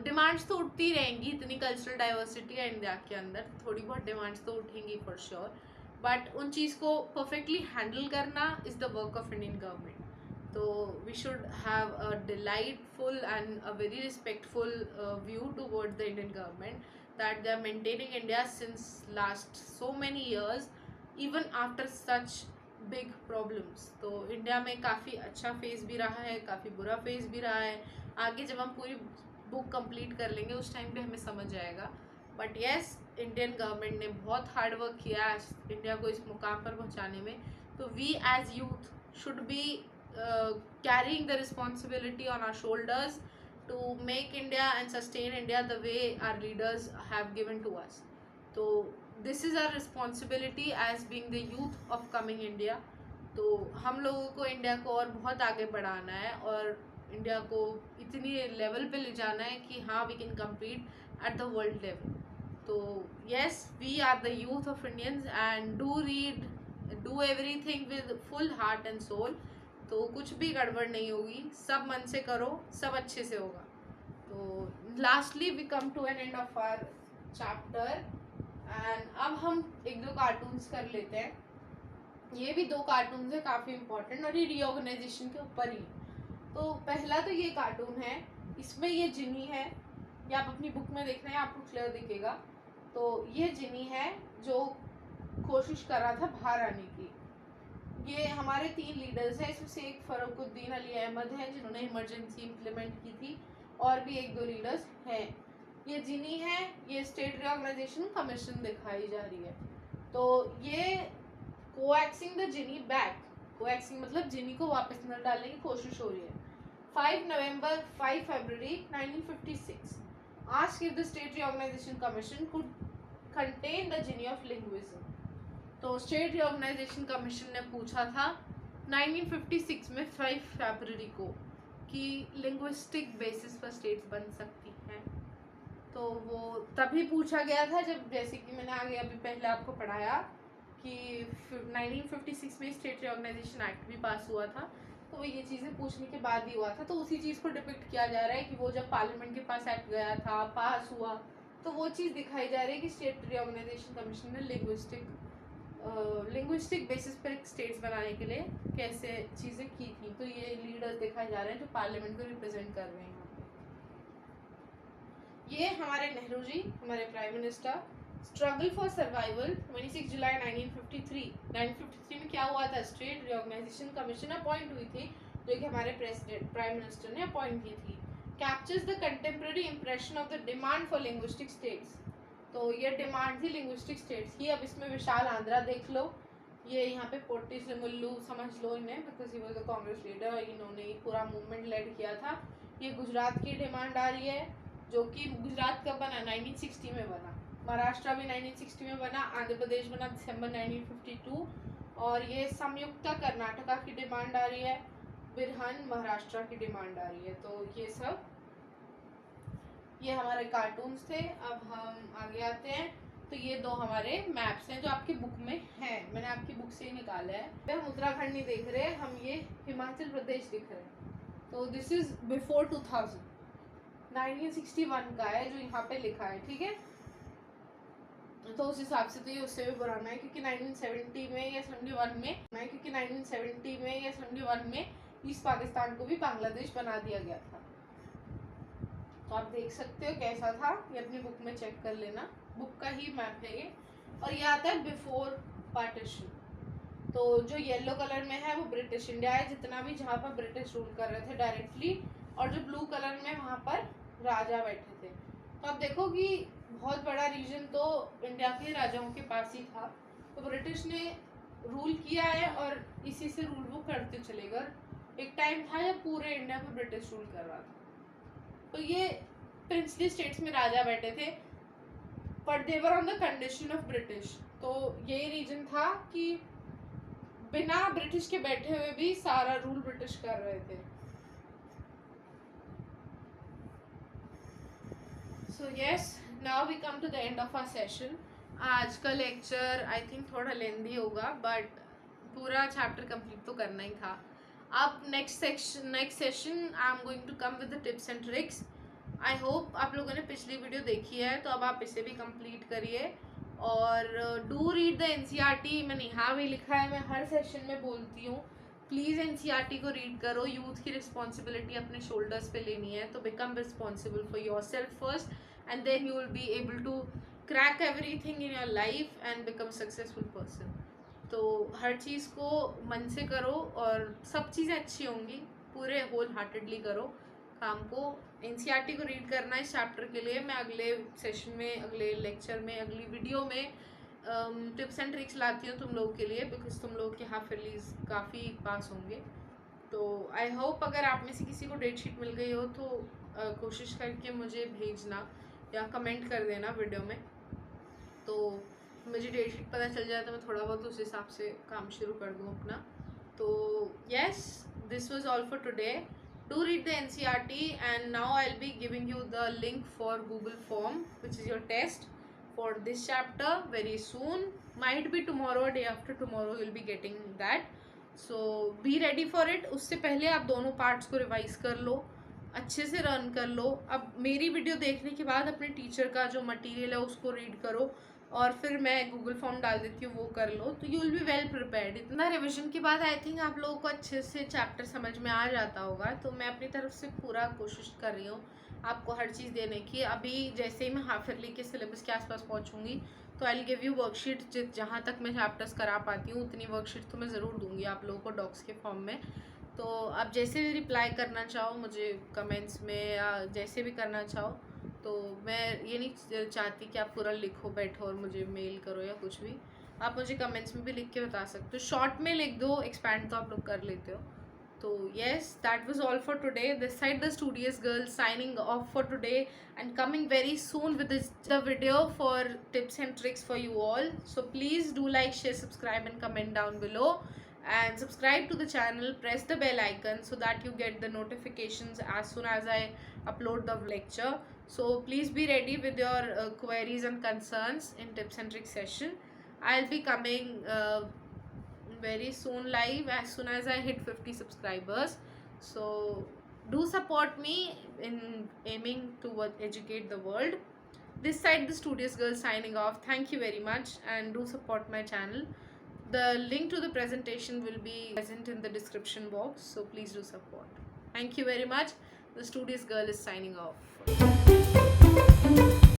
डिमांड्स तो उठती रहेंगी। इतनी कल्चरल डाइवर्सिटी है इंडिया के अंदर, थोड़ी बहुत डिमांड्स तो उठेंगी फॉर श्योर, बट उन चीज़ को परफेक्टली हैंडल करना is the work of Indian government. तो we should have a delightful and a very respectful view towards the Indian government that they are maintaining India since last so many years, even after such big problems. तो India में काफ़ी अच्छा phase भी रहा है, काफ़ी बुरा phase भी रहा है। आगे जब हम पूरी बुक कंप्लीट कर लेंगे उस टाइम पे हमें समझ आएगा। बट येस, इंडियन गवर्नमेंट ने बहुत हार्ड वर्क किया है इंडिया को इस मुकाम पर पहुंचाने में। तो we as youth should be carrying the responsibility on our shoulders to make India and sustain India the way our leaders have given to us. तो this is our responsibility as being the youth of coming India. तो हम लोगों को India को और बहुत आगे बढ़ाना है और इंडिया को इतनी लेवल पे ले जाना है कि हाँ we can compete at the world level. तो yes, we are the youth of Indians and do read, do everything with full heart and soul. तो कुछ भी गड़बड़ नहीं होगी, सब मन से करो, सब अच्छे से होगा। तो lastly we come to an end of our chapter and अब हम एक दो कार्टून्स कर लेते हैं। ये भी दो कार्टून है काफ़ी इंपॉर्टेंट और ये रीऑर्गेनाइजेशन के ऊपर ही। तो पहला तो ये कार्टून है, इसमें ये जिनी है, ये आप अपनी बुक में देखना है आपको क्लियर दिखेगा। तो ये जिनी है जो कोशिश कर रहा था बाहर आने की। ये हमारे 3 लीडर्स हैं, इसमें से एक फरुखुद्दीन अली अहमद है जिन्होंने इमरजेंसी इम्प्लीमेंट की थी, और भी 1-2 लीडर्स हैं। ये जिनी है, ये स्टेट रीऑर्गेनाइजेशन कमीशन दिखाई जा रही है। तो ये कोएक्सिंग द जिनी बैक, कोएक्सिंग मतलब जिनी को वापस अंदर डालने की कोशिश हो रही है। 5 नवंबर 5 फरवरी 1956 asked if the state reorganization commission could contain the genie of linguism। तो स्टेट रीऑर्गेनाइजेशन कमीशन ने पूछा था 1956 में 5 फरवरी को कि लिंग्विस्टिक बेसिस पर स्टेट्स बन सकती हैं। तो वो तभी पूछा गया था जब, जैसे कि मैंने आगे अभी पहले आपको पढ़ाया कि 1956 में स्टेट रीऑर्गेनाइजेशन एक्ट भी पास हुआ था। तो ये चीज़ें पूछने के बाद ही हुआ था। तो उसी चीज़ को डिपिक्ट किया जा रहा है कि वो जब पार्लियामेंट के पास एक्ट गया था, पास हुआ, तो वो चीज़ दिखाई जा रही है कि स्टेट रीऑर्गेनाइजेशन कमीशन ने लिंग्विस्टिक बेसिस पर स्टेट्स बनाने के लिए कैसे चीज़ें की थी। तो ये लीडर्स दिखाए जा रहे हैं जो पार्लियामेंट को रिप्रेजेंट कर रहे हैं। ये हमारे नेहरू जी, हमारे prime minister. Struggle for survival 26 जुलाई 1953 में क्या हुआ था, स्टेट रीऑर्गेनाइजेशन कमीशन अपॉइंट हुई थी जो कि हमारे प्रेसिडेंट प्राइम मिनिस्टर ने अपॉइंट की थी। Captures the contemporary impression of the demand for linguistic states. तो ये डिमांड थी लिंग्विस्टिक स्टेट्स की। अब इसमें विशाल आंध्रा देख लो, ये यहाँ पे पोटी श्रीमुल्लू समझ लो इन्हें, because he was the Congress leader, इन्होंने ये पूरा मूवमेंट लेड किया था। ये गुजरात की डिमांड आ रही है, जो कि गुजरात कब बना, 1960 में बना। महाराष्ट्र भी 1960 में बना, आंध्र प्रदेश बना दिसंबर 1952। और ये संयुक्त कर्नाटका की डिमांड आ रही है, बिरहन महाराष्ट्र की डिमांड आ रही है। तो ये सब ये हमारे कार्टून्स थे। अब हम आगे आते हैं। तो ये दो हमारे मैप्स हैं जो आपकी बुक में हैं, मैंने आपकी बुक से ही निकाला है। हम उत्तराखंड नहीं देख रहे, हम ये हिमाचल प्रदेश दिख रहे हैं। तो दिस इज बिफोर 2000, 1961 का है जो यहाँ पे लिखा है, ठीक है। तो उस हिसाब से तो ये उससे भी पुराना है, क्योंकि 1970 में या 71 में ईस्ट पाकिस्तान को भी बांग्लादेश बना दिया गया था। तो आप देख सकते हो कैसा था, ये अपनी बुक में चेक कर लेना, बुक का ही मैप है ये। और ये आता है बिफोर पार्टीशन। तो जो येलो कलर में है वो ब्रिटिश इंडिया है, जितना भी जहाँ पर ब्रिटिश रूल कर रहे थे डायरेक्टली, और जो ब्लू कलर में वहाँ पर राजा बैठे थे। तो आप देखो कि बहुत बड़ा रीजन तो इंडिया के राजाओं के पास ही था। तो ब्रिटिश ने रूल किया है और इसी से रूल वो करते चले गए। एक टाइम था जब पूरे इंडिया पर ब्रिटिश रूल कर रहा था। तो ये प्रिंसली स्टेट्स में राजा बैठे थे, but they were on the condition of British. तो यही रीजन था कि बिना ब्रिटिश के बैठे हुए भी सारा रूल ब्रिटिश कर रहे थे। So yes, now we come to the end of our session. आज का लेक्चर आई थिंक थोड़ा लेंदी होगा, बट पूरा चैप्टर कंप्लीट तो करना ही था। अब next session I am going to come with the tips and tricks. I hope आप लोगों ने पिछली वीडियो देखी है, तो अब आप इसे भी कंप्लीट करिए। और डू रीड द एनसीईआरटी, मैंने यहाँ भी लिखा है, मैं हर सेशन में बोलती हूँ, प्लीज़ एनसीईआरटी को रीड करो। यूथ की रिस्पॉन्सिबिलिटी अपने शोल्डर्स पे लेनी है, तो become responsible for yourself first, and then you will be able to crack everything in your life and become successful person. तो हर चीज़ को मन से करो और सब चीज़ें अच्छी होंगी, पूरे होल हार्टेडली करो काम को। एनसीईआरटी को रीड करना है इस चैप्टर के लिए। मैं अगले सेशन में, अगले लेक्चर में, अगली वीडियो में टिप्स एंड ट्रिक्स लाती हूँ तुम लोगों के लिए, बिकॉज तुम लोग के हाफ ईयरलीज काफ़ी पास होंगे। तो आई होप अगर आप में से किसी को डेट शीट मिल गई हो तो कोशिश करके मुझे भेजना या कमेंट कर देना वीडियो में, तो मुझे डेट शीट पता चल जाए तो मैं थोड़ा बहुत उस हिसाब से काम शुरू कर दूँ अपना। तो yes, this was all for today. Do read the NCERT, and now I'll be giving you the link for Google form, which is your test for this chapter very soon. Might be tomorrow or day after tomorrow you'll be getting that. So be ready for it. उससे पहले आप दोनों parts को revise कर लो, अच्छे से run कर लो. अब मेरी वीडियो देखने के बाद अपने टीचर का जो मटेरियल है उसको रीड करो, और फिर मैं गूगल फॉर्म डाल देती हूँ, वो कर लो, तो you will be well prepared. इतना रिवीजन के बाद आई थिंक आप लोगों को अच्छे से चैप्टर समझ में आ जाता होगा. तो मैं अपनी तरफ से पूरा कोशिश कर रही हूँ आपको हर चीज़ देने की. अभी जैसे ही मैं हाफ ईयरली के सिलेबस के आसपास पहुँचूँगी तो I will give you worksheet. जहाँ तक मैं चैप्टर्स करा पाती हूँ उतनी वर्कशीट तो मैं ज़रूर दूँगी आप लोगों को डॉक्स के फॉर्म में. तो आप जैसे भी रिप्लाई करना चाहो मुझे कमेंट्स में या जैसे भी करना चाहो, तो मैं ये नहीं चाहती कि आप पूरा लिखो बैठो और मुझे मेल करो या कुछ भी. आप मुझे कमेंट्स में भी लिख के बता सकते हो. शॉर्ट में लिख दो, एक्सपैंड तो आप लोग कर लेते हो. तो yes, that was all for today. This side the studious girl signing off for today and coming very soon with the video for tips and tricks for you all. So please do like, share, subscribe and comment down below. And subscribe to the channel, press the bell icon so that you get the notifications as soon as I upload the lecture. So please be ready with your queries and concerns in tips and tricks session. I'll be coming very soon live as soon as I hit 50 subscribers. So do support me in aiming to educate the world. This side the studious girl signing off. Thank you very much and do support my channel. The link to the presentation will be present in the description box, so please do support. Thank you very much. The studious girl is signing off.